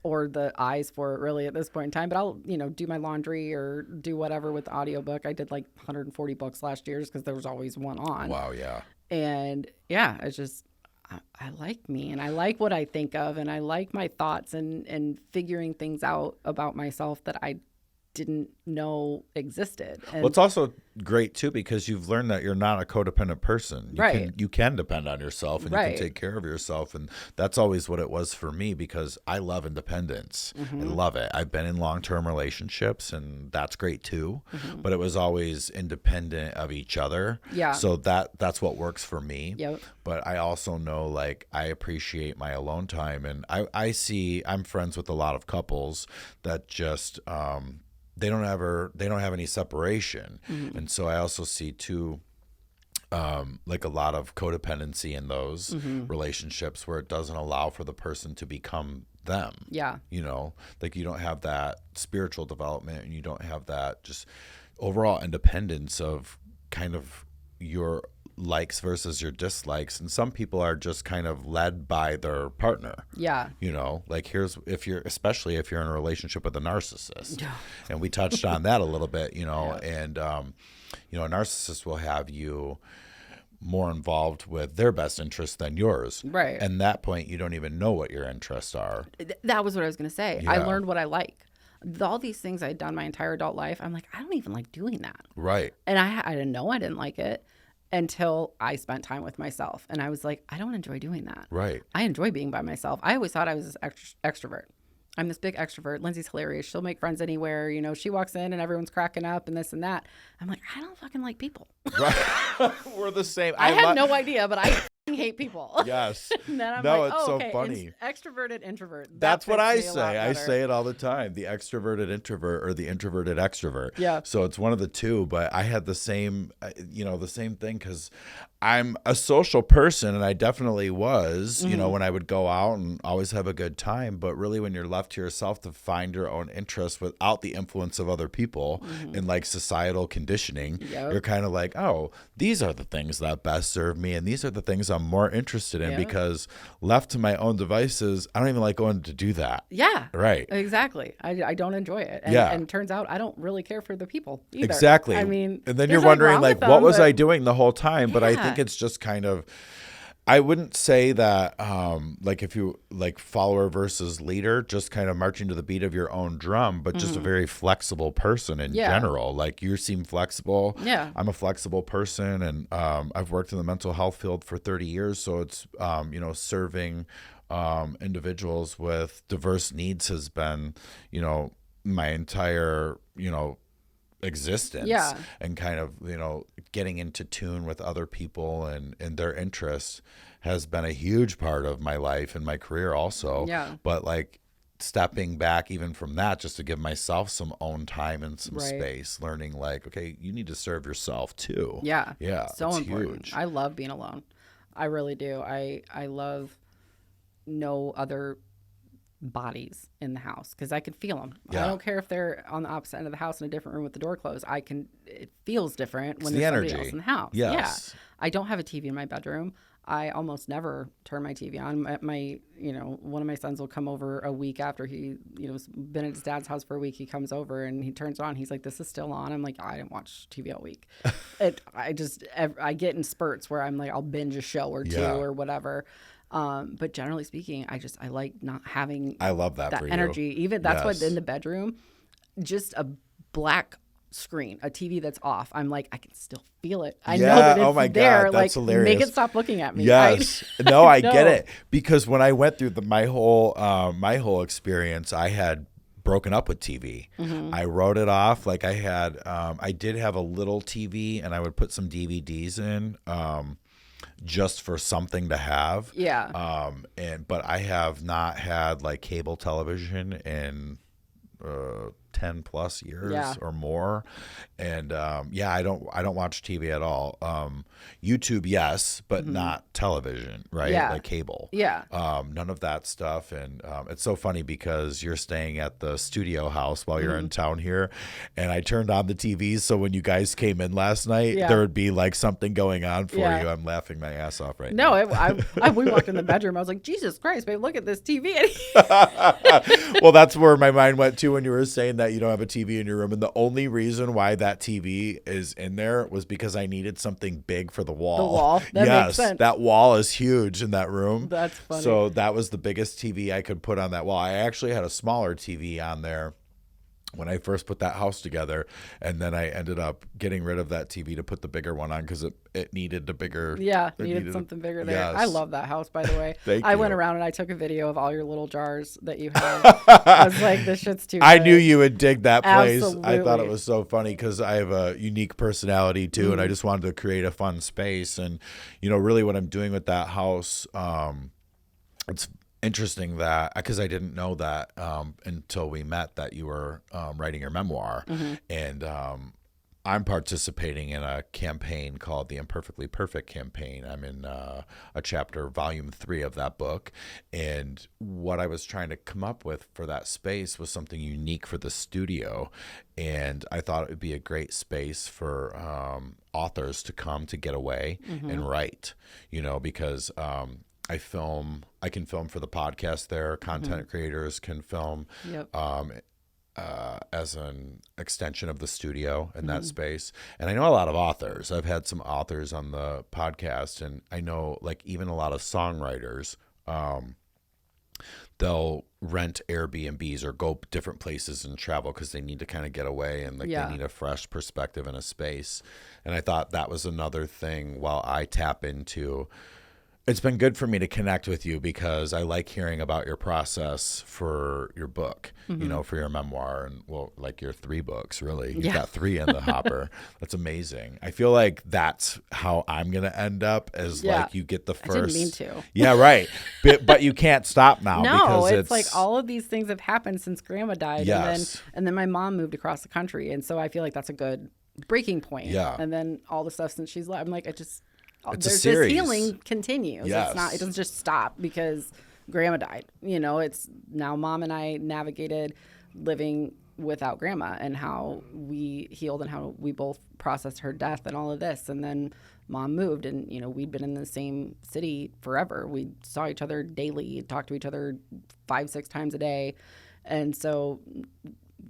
Or the eyes for it really at this point in time, but I'll, do my laundry or do whatever with the audiobook. I did like 140 books last year just because there was always one on. Wow. Yeah. And yeah, it's just, I like me and I like what I think of and I like my thoughts and figuring things out about myself that I didn't know existed. And well, it's also great too because you've learned that you're not a codependent person. You can depend on yourself and you can take care of yourself, and that's always what it was for me because I love independence. I love it. I've been in long-term relationships and that's great too, but it was always independent of each other. Yeah. So that's what works for me. Yep. But I also know like I appreciate my alone time, and I'm friends with a lot of couples that just they don't have any separation. And so I also see too like a lot of codependency in those relationships where it doesn't allow for the person to become them. Yeah. Like you don't have that spiritual development and you don't have that just overall independence of kind of your likes versus your dislikes, and some people are just kind of led by their partner. Yeah. Like especially if you're in a relationship with a narcissist. And we touched on that a little bit, and a narcissist will have you more involved with their best interest than yours. Right. And that point you don't even know what your interests are. That was what I was going to say. Yeah. I learned what I like. All these things I'd done my entire adult life, I'm like, I don't even like doing that. Right. And I didn't know I didn't like it until I spent time with myself. And I was like, I don't enjoy doing that. Right. I enjoy being by myself. I always thought I was an extrovert. I'm this big extrovert. Lyndsey's hilarious. She'll make friends anywhere. You know, she walks in and everyone's cracking up and this and that. I'm like, I don't fucking like people. Right. We're the same. I had no idea, but I hate people. Yes. And then I'm no, like, it's so okay, funny. Extroverted, introvert. That's what I fits me a lot say. I better. say it all the time. The extroverted introvert or the introverted extrovert. Yeah. So it's one of the two, but I had the same, the same thing because I'm a social person and I definitely was, when I would go out and always have a good time. But really when you're left to yourself to find your own interests without the influence of other people and like societal conditioning, you're kind of like, oh, these are the things that best serve me. And these are the things I'm more interested in because left to my own devices, I don't even like going to do that. Yeah. Right. Exactly. I don't enjoy it. And, and it turns out I don't really care for the people either. Exactly. I mean, and then you're wondering like, what was I doing the whole time? But I think it's just kind of, I wouldn't say that like if you like follower versus leader, just kind of marching to the beat of your own drum, but just a very flexible person in general. Like you seem flexible. Yeah. I'm a flexible person and I've worked in the mental health field for 30 years. So it's, serving individuals with diverse needs has been, my entire, existence and kind of getting into tune with other people and their interests has been a huge part of my life and my career also but like stepping back even from that just to give myself some own time and some space, learning like, okay, you need to serve yourself too. So important. Huge. I love being alone. I really do. I love no other bodies in the house because I could feel them. I don't care if they're on the opposite end of the house in a different room with the door closed. It feels different when there's somebody else in the house. I don't have a TV in my bedroom. I almost never turn my TV on. My one of my sons will come over a week after he, been at his dad's house for a week. He comes over and he turns on. He's like, "This is still on." I'm like, "I didn't watch TV all week." I get in spurts where I'm like, I'll binge a show or two or whatever. But generally speaking, I like not having I love that for energy. You. Even that's what in the bedroom, just a black screen, a TV that's off. I'm like, I can still feel it. I know that it's there. God, that's hilarious. Make it stop looking at me. Yes. No, I get it. Because when I went through my whole experience, I had broken up with TV. I wrote it off. Like I did have a little TV and I would put some DVDs in. Just for something to have. But I have not had like cable television in 10 plus years or more. And I don't watch TV at all. YouTube, yes, but not television, right? Like cable. None of that stuff. And it's so funny because you're staying at the studio house while you're in town here. And I turned on the TVs. So when you guys came in last night, there would be like something going on for you. I'm laughing my ass off right now. We walked in the bedroom. I was like, Jesus Christ, babe, look at this TV. Well, that's where my mind went to when you were saying that you don't have a TV in your room. And the only reason why that TV is in there was because I needed something big for the wall. The wall? That makes sense. That wall is huge in that room. That's funny. So that was the biggest TV I could put on that wall. I actually had a smaller TV on there when I first put that house together, and then I ended up getting rid of that TV to put the bigger one on because it needed the bigger. Needed something bigger there. Yes. I love that house, by the way. I went around and I took a video of all your little jars that you have. I was like, this shit's too good. I knew you would dig that place. Absolutely. I thought it was so funny because I have a unique personality too, and I just wanted to create a fun space. And really what I'm doing with that house, it's interesting that because I didn't know that until we met that you were writing your memoir, and I'm participating in a campaign called the Imperfectly Perfect campaign. I'm in a chapter, volume 3 of that book, and what I was trying to come up with for that space was something unique for the studio, and I thought it would be a great space for authors to come to get away and write, because I can film for the podcast there. Content creators can film as an extension of the studio in that space. And I know a lot of authors. I've had some authors on the podcast, and I know like even a lot of songwriters, they'll rent Airbnbs or go different places and travel because they need to kind of get away and they need a fresh perspective in a space. And I thought that was another thing while I tap into It's been good for me to connect with you because I like hearing about your process for your book, for your memoir and like your 3 books, really. You've got 3 in the hopper. That's amazing. I feel like that's how I'm going to end up as like you get the first. I didn't mean to. Yeah, right. But you can't stop now. No, because it's like all of these things have happened since Grandma died. Yes. And then my mom moved across the country. And so I feel like that's a good breaking point. Yeah. And then all the stuff since she's left, I'm like, This healing continues. Yes. It doesn't just stop because Grandma died. It's now Mom and I navigated living without Grandma and how we healed and how we both processed her death and all of this. And then Mom moved and, we'd been in the same city forever. We saw each other daily, talked to each other 5-6 times a day. And so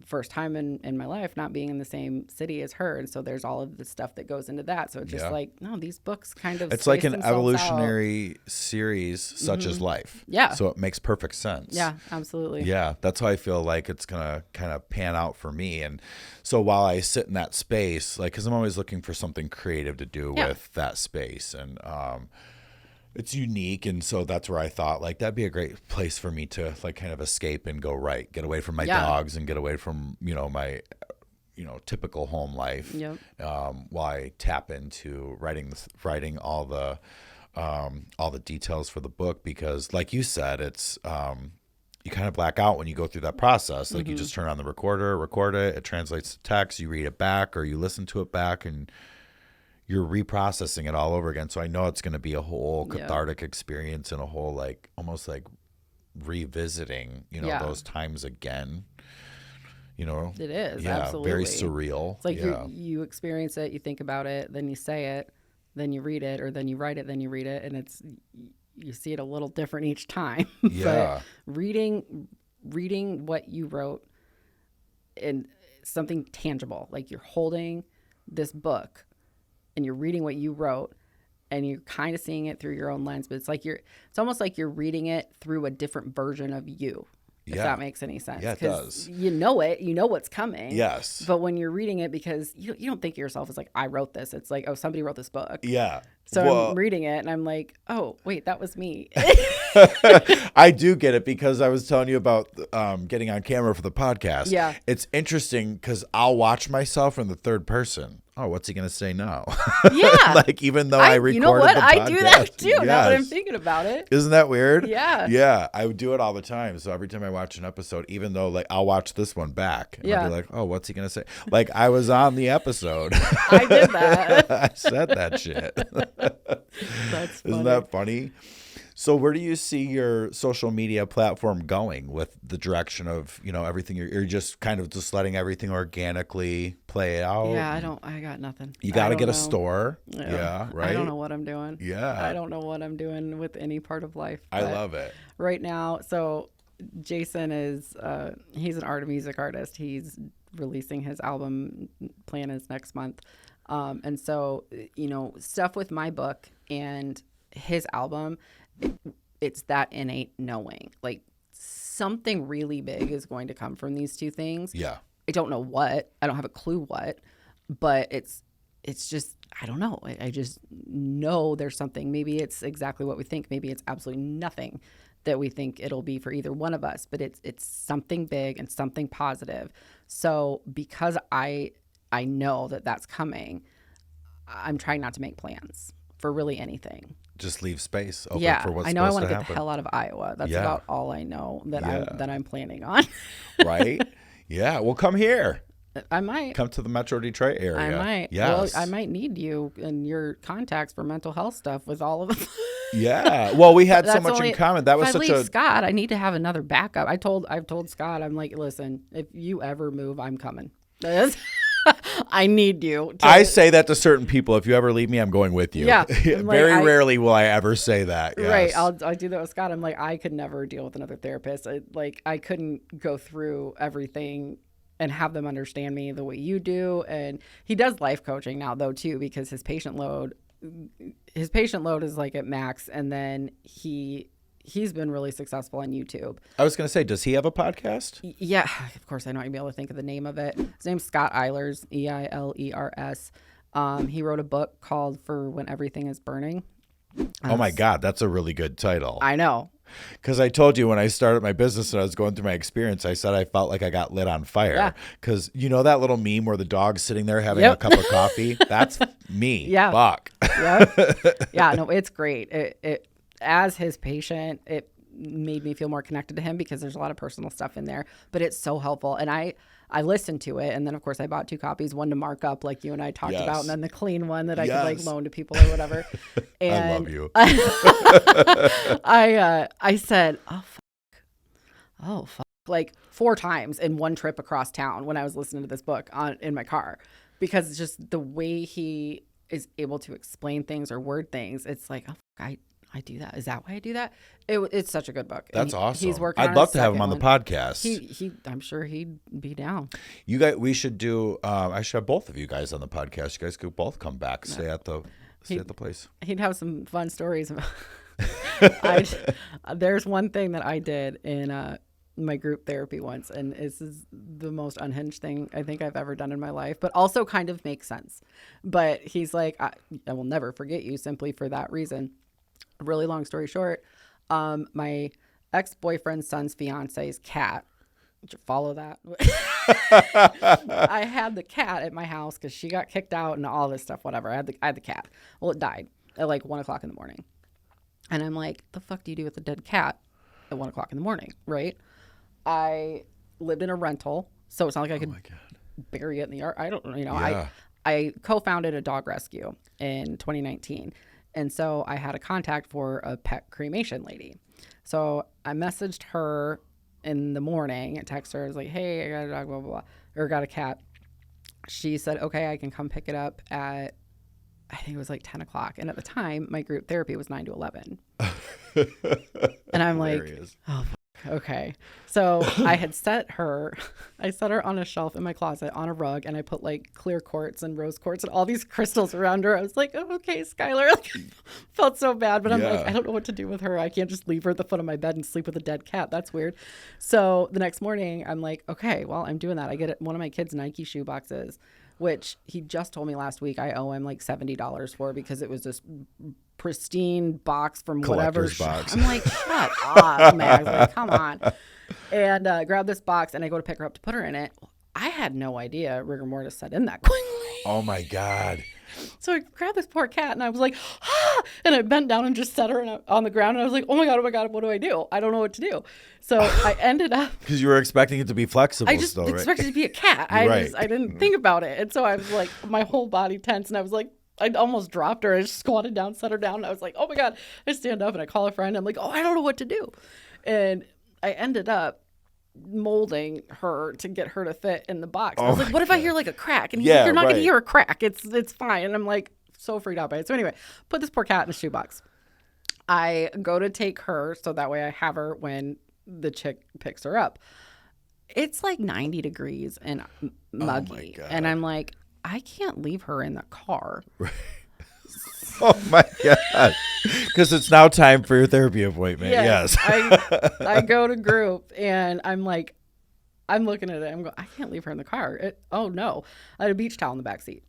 first time in my life not being in the same city as her, and so there's all of the stuff that goes into that. So it's just like, no, these books kind of it's like an evolutionary series such as life. So it makes perfect sense. Yeah, absolutely. Yeah, that's how I feel like it's gonna kind of pan out for me. And so while I sit in that space, like, because I'm always looking for something creative to do with that space, and it's unique, and so that's where I thought like that'd be a great place for me to like kind of escape and go get away from my dogs and get away from my typical home life. While I tap into writing all the details for the book, because like you said, it's you kind of black out when you go through that process. Like you just turn on the recorder, record it translates to text, you read it back or you listen to it back, and you're reprocessing it all over again. So I know it's going to be a whole cathartic experience and a whole like almost like revisiting, those times again. It is. Yeah, absolutely. very surreal. It's like you experience it, you think about it, then you say it, then you read it, or then you write it, then you read it, and you see it a little different each time. Yeah. But reading what you wrote in something tangible, like you're holding this book and you're reading what you wrote and you're kind of seeing it through your own lens, but it's almost like you're reading it through a different version of you, if that makes any sense. Yeah, it does. You know what's coming. Yes. But when you're reading it, because you don't think of yourself as like, I wrote this. It's like, oh, somebody wrote this book. Yeah. So I'm reading it and I'm like, oh, wait, that was me. I do get it, because I was telling you about getting on camera for the podcast. Yeah. It's interesting because I'll watch myself in the third person. Oh, what's he going to say now? Yeah. Like, even though I recorded the podcast. I do that too, now that I'm thinking about it. Isn't that weird? Yeah. Yeah, I would do it all the time. So every time I watch an episode, even though like I'll watch this one back, and I'll be like, oh, what's he going to say? Like, I was on the episode. I did that. I said that shit. That's funny. Isn't that funny? So where do you see your social media platform going with the direction of, everything? You're just kind of just letting everything organically play out? Yeah, I got nothing. You got to get a store. Yeah, right? I don't know what I'm doing. Yeah. I don't know what I'm doing with any part of life. I love it. Right now, so Jason is, he's an art and music artist. He's releasing his album, plan is next month. And so, stuff with my book and his album, it's that innate knowing, like something really big is going to come from these two things. Yeah. I don't know what, I don't have a clue what, but it's just, I don't know. I just know there's something. Maybe it's exactly what we think. Maybe it's absolutely nothing that we think it'll be for either one of us, but it's something big and something positive. So because I know that that's coming, I'm trying not to make plans for really anything. Just leave space open for what's I know I want to get the hell out of Iowa. That's about all I know that I'm planning on. Right? Yeah. Well, come here. I might. Come to the Metro Detroit area. I might. Yes. Well, I might need you and your contacts for mental health stuff with all of them. Yeah. Well, we had so much in common. That was such a Scott, I need to have another backup. I've told Scott, I'm like, listen, if you ever move, I'm coming. I need you. I say that to certain people. If you ever leave me, I'm going with you. Yeah. Very rarely will I ever say that. Yes. Right. I do that with Scott. I'm like, I could never deal with another therapist. I couldn't go through everything and have them understand me the way you do. And he does life coaching now though too, because his patient load is like at max. And then he's been really successful on YouTube. I was going to say, does he have a podcast? Yeah, of course. I don't even be able to think of the name of it. His name's Scott Eilers, Eilers. He wrote a book called For When Everything is Burning. Oh my God, that's a really good title. I know. Because I told you when I started my business and I was going through my experience, I said I felt like I got lit on fire. Because you know that little meme where the dog's sitting there having a cup of coffee? That's me, Buck. Yeah, no, it's great. It as his patient, it made me feel more connected to him because there's a lot of personal stuff in there. But it's so helpful. And I listened to it. And then, of course, I bought 2 copies, one to mark up like you and I talked about, and then the clean one that I could like loan to people or whatever. And I love you. I said, oh, fuck, like 4 times in one trip across town when I was listening to this book in my car, because it's just the way he is able to explain things or word things. It's like, oh, fuck, I do that. Is that why I do that? It's such a good book. That's awesome. He's working. I'd love to have him on the podcast. I'm sure he'd be down. You guys, we should do. I should have both of you guys on the podcast. You guys could both come back, stay at the place. He'd have some fun stories. There's one thing that I did in my group therapy once, and this is the most unhinged thing I think I've ever done in my life, but also kind of makes sense. But he's like, I will never forget you simply for that reason. Really long story short, my ex-boyfriend's son's fiance's cat, did you follow that? I had the cat at my house because she got kicked out and all this stuff, whatever. I had the cat. Well, it died at like 1 o'clock in the morning. And I'm like, the fuck do you do with a dead cat at 1 o'clock in the morning, right? I lived in a rental, so it's not like I could bury it in the yard. I don't, I co-founded a dog rescue in 2019. And so I had a contact for a pet cremation lady. So I messaged her in the morning and texted her. I was like, hey, I got a dog, blah, blah, blah, or got a cat. She said, okay, I can come pick it up at, I think it was like 10 o'clock. And at the time, my group therapy was 9 to 11. And I'm Hilarious. like, oh, okay. So I had set her on a shelf in my closet on a rug, and I put like clear quartz and rose quartz and all these crystals around her. I was like, oh, okay, Skylar. Felt so bad, but I'm like, I don't know what to do with her. I can't just leave her at the foot of my bed and sleep with a dead cat. That's weird. So the next morning, I'm like, okay, well, I'm doing that. I get one of my kids' Nike shoe boxes, which he just told me last week I owe him like $70 for because it was this pristine box from whatever. Box. I'm like, shut up, man. I was like, come on. And grab this box, and I go to pick her up to put her in it. I had no idea rigor mortis set in that quickly. Oh my God. So I grabbed this poor cat, and I was like, and I bent down and just set her on the ground, and I was like, oh my God, what do I do? I don't know what to do. So I ended up. Because you were expecting it to be flexible. I just expected it to be a cat. I didn't think about it. And so I was like, my whole body tense, and I was like, I almost dropped her. I just squatted down, set her down. And I was like, oh my God. I stand up and I call a friend. I'm like, oh, I don't know what to do. And I ended up molding her to get her to fit in the box. I was like, what if I hear like a crack? And he's like, you're not going to hear a crack. It's fine. And I'm like, so freaked out by it. So anyway, put this poor cat in the shoebox. I go to take her so that way I have her when the chick picks her up. It's like 90 degrees and muggy. And I'm like, I can't leave her in the car. Oh my God. Because it's now time for your therapy appointment. Yes. I go to group and I'm like, I'm looking at it. I'm going, I can't leave her in the car. Oh no. I had a beach towel in the back seat.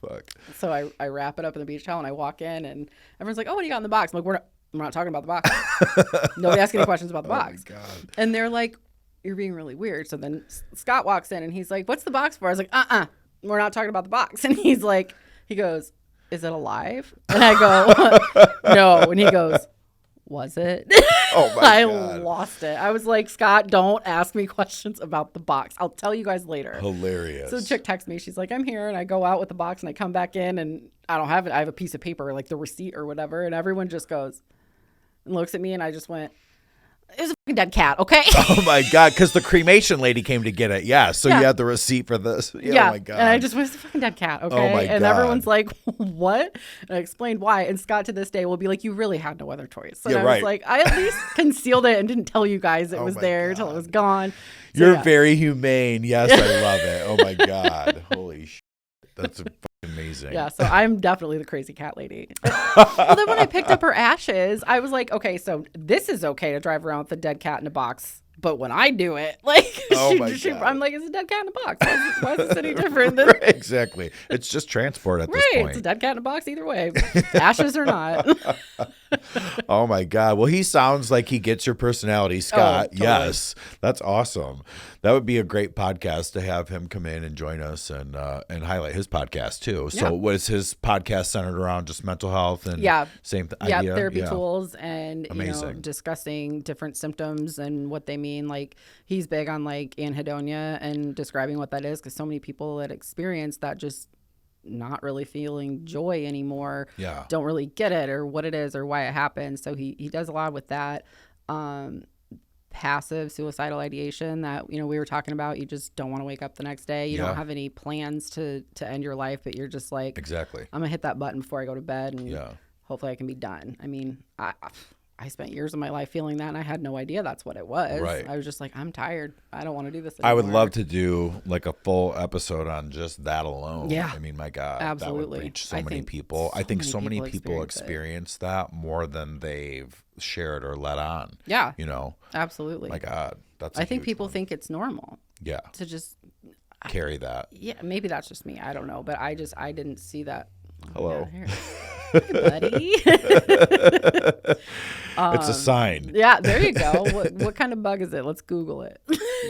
Fuck. So I wrap it up in the beach towel and I walk in and everyone's like, oh, what do you got in the box? I'm like, we're not talking about the box. Nobody asked any questions about the box. Oh my God. And they're like, you're being really weird. So then Scott walks in and he's like, what's the box for? I was like, we're not talking about the box. And he goes, is it alive? And I go, no. And he goes, was it? Oh my God. I lost it. I was like, Scott, don't ask me questions about the box. I'll tell you guys later. Hilarious. So the chick texts me. She's like, I'm here. And I go out with the box and I come back in and I don't have it. I have a piece of paper, like the receipt or whatever. And everyone just goes and looks at me and I just went, it was a fucking dead cat, okay? Oh my God, because the cremation lady came to get it. Yeah, so you had the receipt for this. Yeah. Oh my God. And I just went, it's a fucking dead cat, okay? Oh my and God. everyone's like, what? And I explained why. And Scott to this day will be like, you really had no other choice. And I was like, I at least concealed it and didn't tell you guys it was there until it was gone. So, you're very humane. Yes, I love it. Oh my God. Holy shit. That's amazing. Yeah, so I'm definitely the crazy cat lady. Well, then when I picked up her ashes, I was like, okay, so this is okay to drive around with a dead cat in a box, but when I do it, like, Oh my God. I'm like, it's a dead cat in a box. Why is this any different than Exactly. It's just transport at this point. It's a dead cat in a box either way, ashes or not. Oh my God. Well, he sounds like he gets your personality, Scott. Totally. Yes. That's awesome. That would be a great podcast to have him come in and join us and highlight his podcast too. So was his podcast centered around just mental health and same idea? Therapy tools and Amazing. discussing different symptoms and what they mean. Like he's big on like anhedonia and describing what that is, because so many people that experience that just not really feeling joy anymore don't really get it or what it is or why it happens. So he does a lot with that. Passive suicidal ideation that we were talking about. You just don't want to wake up the next day. You don't have any plans to end your life, but you're just like, exactly, I'm gonna hit that button before I go to bed and hopefully I can be done. I mean, I spent years of my life feeling that, and I had no idea that's what it was. Right. I was just like, I'm tired. I don't want to do this anymore. I would love to do like a full episode on just that alone. Yeah. I mean, my God, absolutely. That would reach so many people. I think so many people experience that more than they've shared or let on. Yeah. My Absolutely. God. I think people think it's normal. Yeah. To just carry that. Yeah. Maybe that's just me. I don't know. But I didn't see that. Hello. Hey, buddy. It's a sign. Yeah, there you go. What kind of bug is it? Let's Google it.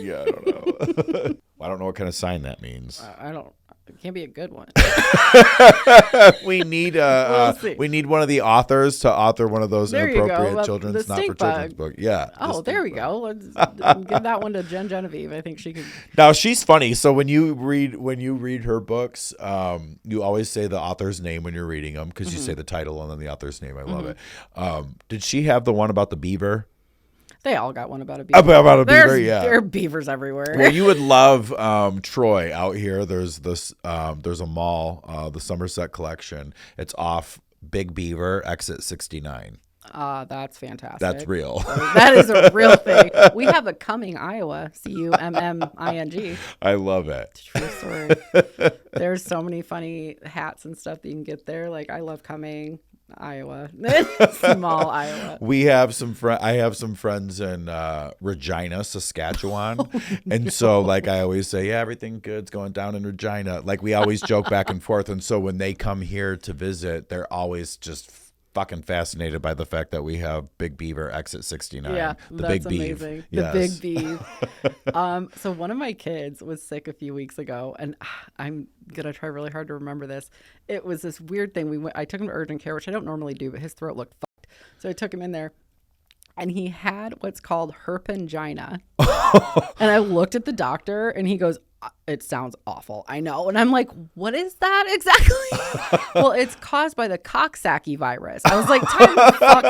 Yeah, I don't know. I don't know what kind of sign that means. I don't. It can't be a good one. We need we need one of the authors to author one of those inappropriate children's, not for children's book. Yeah. Oh, there we go. Let's give that one to Genevieve. I think she could. Now she's funny. So when you read her books, you always say the author's name when you're reading them, because you say the title and then the author's name. I love it. Did she have the one about the beaver? They all got one about a beaver. About a beaver, yeah. There are beavers everywhere. Well, you would love Troy out here. There's there's a mall, the Somerset Collection. It's off Big Beaver, exit 69. That's fantastic. That's real. That is a real thing. We have a Cumming, Iowa. Cumming. I love it. True story. There's so many funny hats and stuff that you can get there. Like, I love Cumming, Iowa. Small Iowa. I have some friends in Regina, Saskatchewan. And so like I always say, yeah, everything good's going down in Regina. Like we always joke back and forth. And so when they come here to visit, they're always just fucking fascinated by the fact that we have Big Beaver exit 69. Yeah, the that's Big amazing. Beav. The Big Beav. So one of my kids was sick a few weeks ago, and I'm gonna try really hard to remember this. It was this weird thing. I took him to urgent care, which I don't normally do, but his throat looked fucked. So I took him in there, and he had what's called herpangina. And I looked at the doctor, and he goes, it sounds awful. I know. And I'm like, what is that exactly? Well, it's caused by the Coxsackie virus. I was like, time the fuck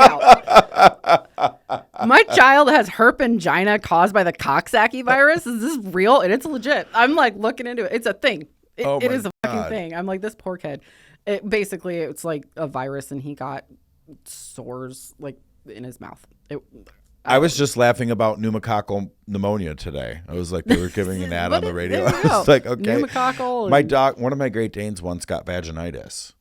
out. My child has herpangina caused by the Coxsackie virus. Is this real? And it's legit. I'm like looking into it. It's a thing. It is a fucking thing. I'm like, this poor kid. It's like a virus, and he got sores like in his mouth. I was just laughing about pneumococcal pneumonia today. I was like, they were giving an ad on the radio. I was like, okay. Pneumococcal. One of my Great Danes once got vaginitis.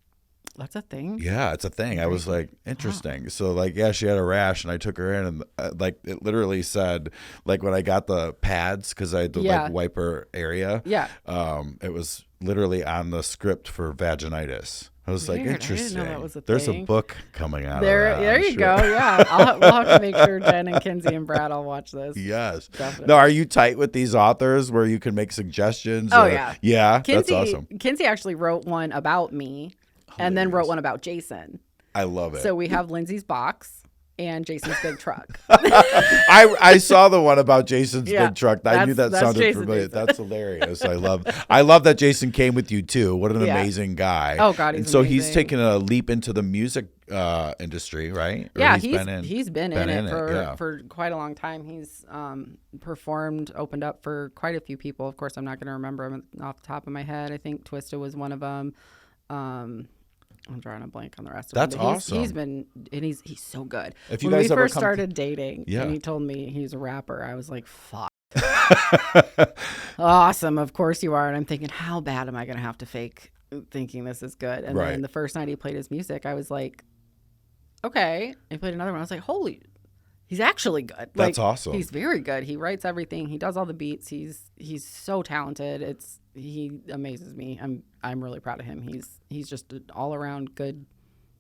That's a thing? Yeah, it's a thing. I was like, interesting. Wow. So like, yeah, she had a rash, and I took her in, and like it literally said, like when I got the pads, because I had to like wipe her area. Yeah. It was literally on the script for vaginitis. I was like, interesting. I didn't know that was a thing. There's a book coming out. There you go. Yeah, we'll have to make sure Jen and Kinsey and Brad all watch this. Yes. Definitely. Now, are you tight with these authors where you can make suggestions? Oh yeah. Yeah, that's awesome. Kinsey actually wrote one about me, and then wrote one about Jason. I love it. So we have Lindsay's box and Jason's big truck. I saw the one about Jason's big truck. I knew that sounded familiar. That's hilarious. I love that Jason came with you too. What an amazing guy. Oh God, he's amazing. He's taken a leap into the music industry, right? Yeah, he's been in it for quite a long time. He's performed, opened up for quite a few people. Of course, I'm not going to remember them off the top of my head. I think Twista was one of them. I'm drawing a blank on the rest of them. That's awesome. He's been, and he's so good. When we first started dating, and he told me he's a rapper, I was like, fuck. Awesome, of course you are. And I'm thinking, how bad am I going to have to fake thinking this is good? And then the first night he played his music, I was like, okay. He played another one. I was like, He's actually good. That's awesome. He's very good. He writes everything. He does all the beats. He's so talented. He amazes me. I'm really proud of him. He's just an all around good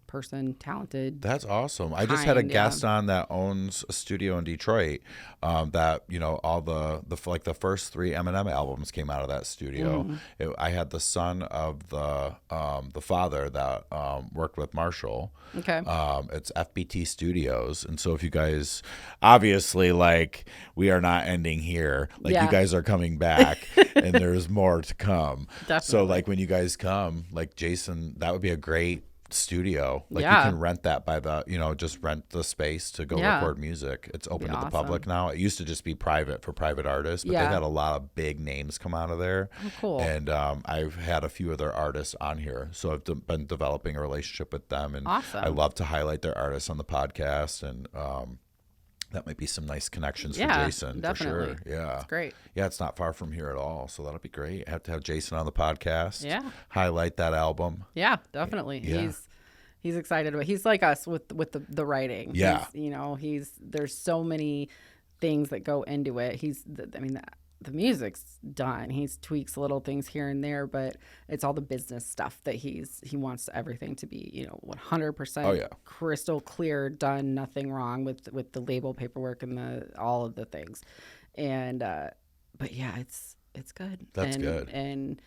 person, talented. That's awesome. I just had a guest on that owns a studio in Detroit. That all the first 3 Eminem albums came out of that studio. I had the son of the father that worked with Marshall. Okay. It's FBT Studios, and so if you guys, obviously, like, we are not ending here. Like, you guys are coming back, and there's more to come. Definitely. So, like, when you guys come, like, Jason, that would be a great studio. Like, you can rent that by the just rent the space to go record music. It's open to the public now. It used to just be private for private artists, but they've had a lot of big names come out of there. Oh, cool. And I've had a few of their artists on here, so I've been developing a relationship with them, and awesome. I love to highlight their artists on the podcast, and that might be some nice connections for Jason. Definitely. For sure. Yeah, it's great. Yeah, it's not far from here at all, so that'll be great. I have to have Jason on the podcast. Yeah, highlight that album. Yeah, definitely. Yeah. He's excited about. He's like us with the writing. Yeah, there's so many things that go into it. The music's done. He tweaks little things here and there, but it's all the business stuff that he wants everything to be 100% crystal clear, done, nothing wrong with the label paperwork and all of the things. And but yeah, it's good. That's good. And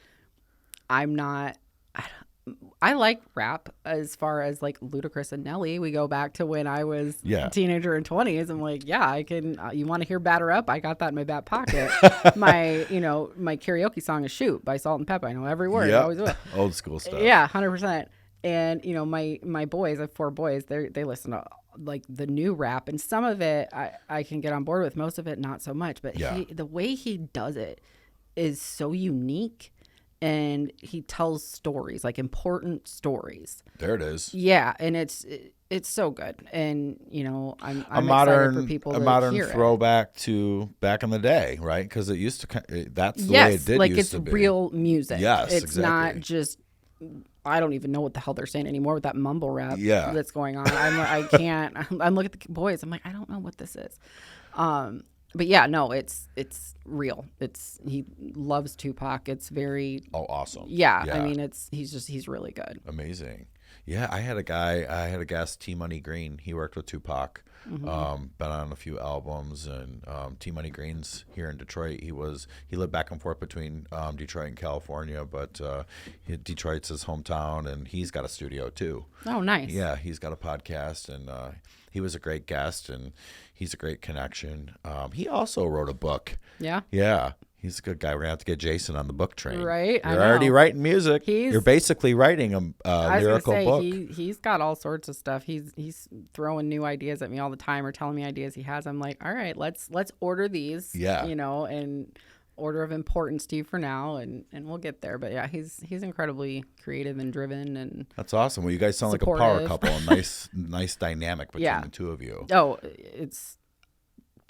I like rap as far as like Ludacris and Nelly. We go back to when I was a teenager and 20s. I'm like, I can. You want to hear Batter Up? I got that in my back pocket. my karaoke song is Shoot by Salt and Pepper. I know every word. I always do it. Old school stuff. Yeah, 100%. And my boys, I have 4 boys. They listen to like the new rap, and some of it I can get on board with. Most of it, not so much. But the way he does it is so unique. And he tells stories, like important stories. There it is. Yeah, and it's so good. And I'm modern, excited for people to a modern hear throwback to back in the day, right? Because it used to. That's the way it did. Like used to be. It's real music. Yes, it's exactly. not just. I don't even know what the hell they're saying anymore with that mumble rap that's going on. I can't. I'm looking at the boys. I'm like, I don't know what this is. But yeah, no, it's real. He loves Tupac. It's very awesome. Yeah, I mean, he's really good. Amazing. Yeah, I had a guest, T Money Green. He worked with Tupac. Been on a few albums, and T Money Green's here in Detroit. He lived back and forth between Detroit and California, but Detroit's his hometown, and he's got a studio too. Oh, nice. Yeah, he's got a podcast, and he was a great guest, and he's a great connection. He also wrote a book. Yeah. Yeah. He's a good guy. We're going to have to get Jason on the book train. Right. You're already writing music. You're basically writing a lyrical book. He's got all sorts of stuff. He's throwing new ideas at me all the time, or telling me ideas he has. I'm like, all right, let's order these. Yeah. And order of importance to you for now, and we'll get there. But yeah, he's incredibly creative and driven, and that's awesome. Well, you guys sound supportive. Like a power couple. A nice dynamic between the two of you. Oh,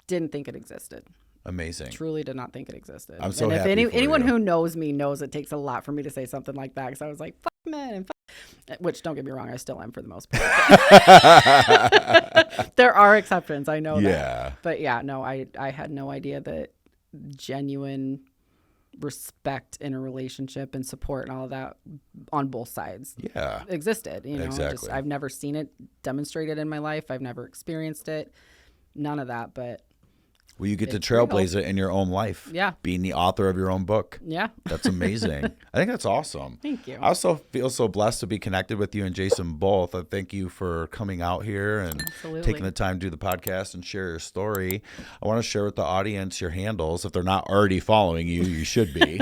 didn't think it existed. Amazing. Truly did not think it existed. I'm so and happy if for anyone you. Who knows me knows it takes a lot for me to say something like that, because I was like, fuck men, and fuck. Which, don't get me wrong, I still am for the most part. There are exceptions, I know that. But yeah, no, I had no idea that genuine respect in a relationship and support and all of that on both sides existed. Exactly. I've never seen it demonstrated in my life. I've never experienced it. None of that, but well, you get to trailblaze it in your own life. Yeah. Being the author of your own book. Yeah. That's amazing. I think that's awesome. Thank you. I also feel so blessed to be connected with you and Jason both. I thank you for coming out here and taking the time to do the podcast and share your story. I want to share with the audience your handles. If they're not already following you, you should be.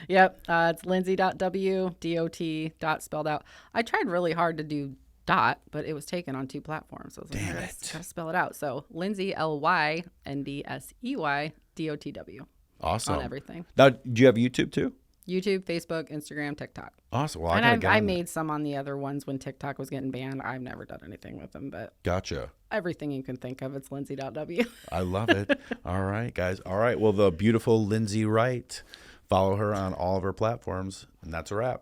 Yep. It's Lyndsey.w, DOT, spelled out. I tried really hard to do but it was taken on 2 platforms. So I was like, gotta spell it out. So Lyndsey, LYNDSEY, DOTW. Awesome. On everything. Now, do you have YouTube too? YouTube, Facebook, Instagram, TikTok. Awesome. Well, I made some on the other ones when TikTok was getting banned. I've never done anything with them, but gotcha. Everything you can think of, it's Lyndsey.w. I love it. All right, guys. All right. Well, the beautiful Lyndsey Wright. Follow her on all of her platforms, and that's a wrap.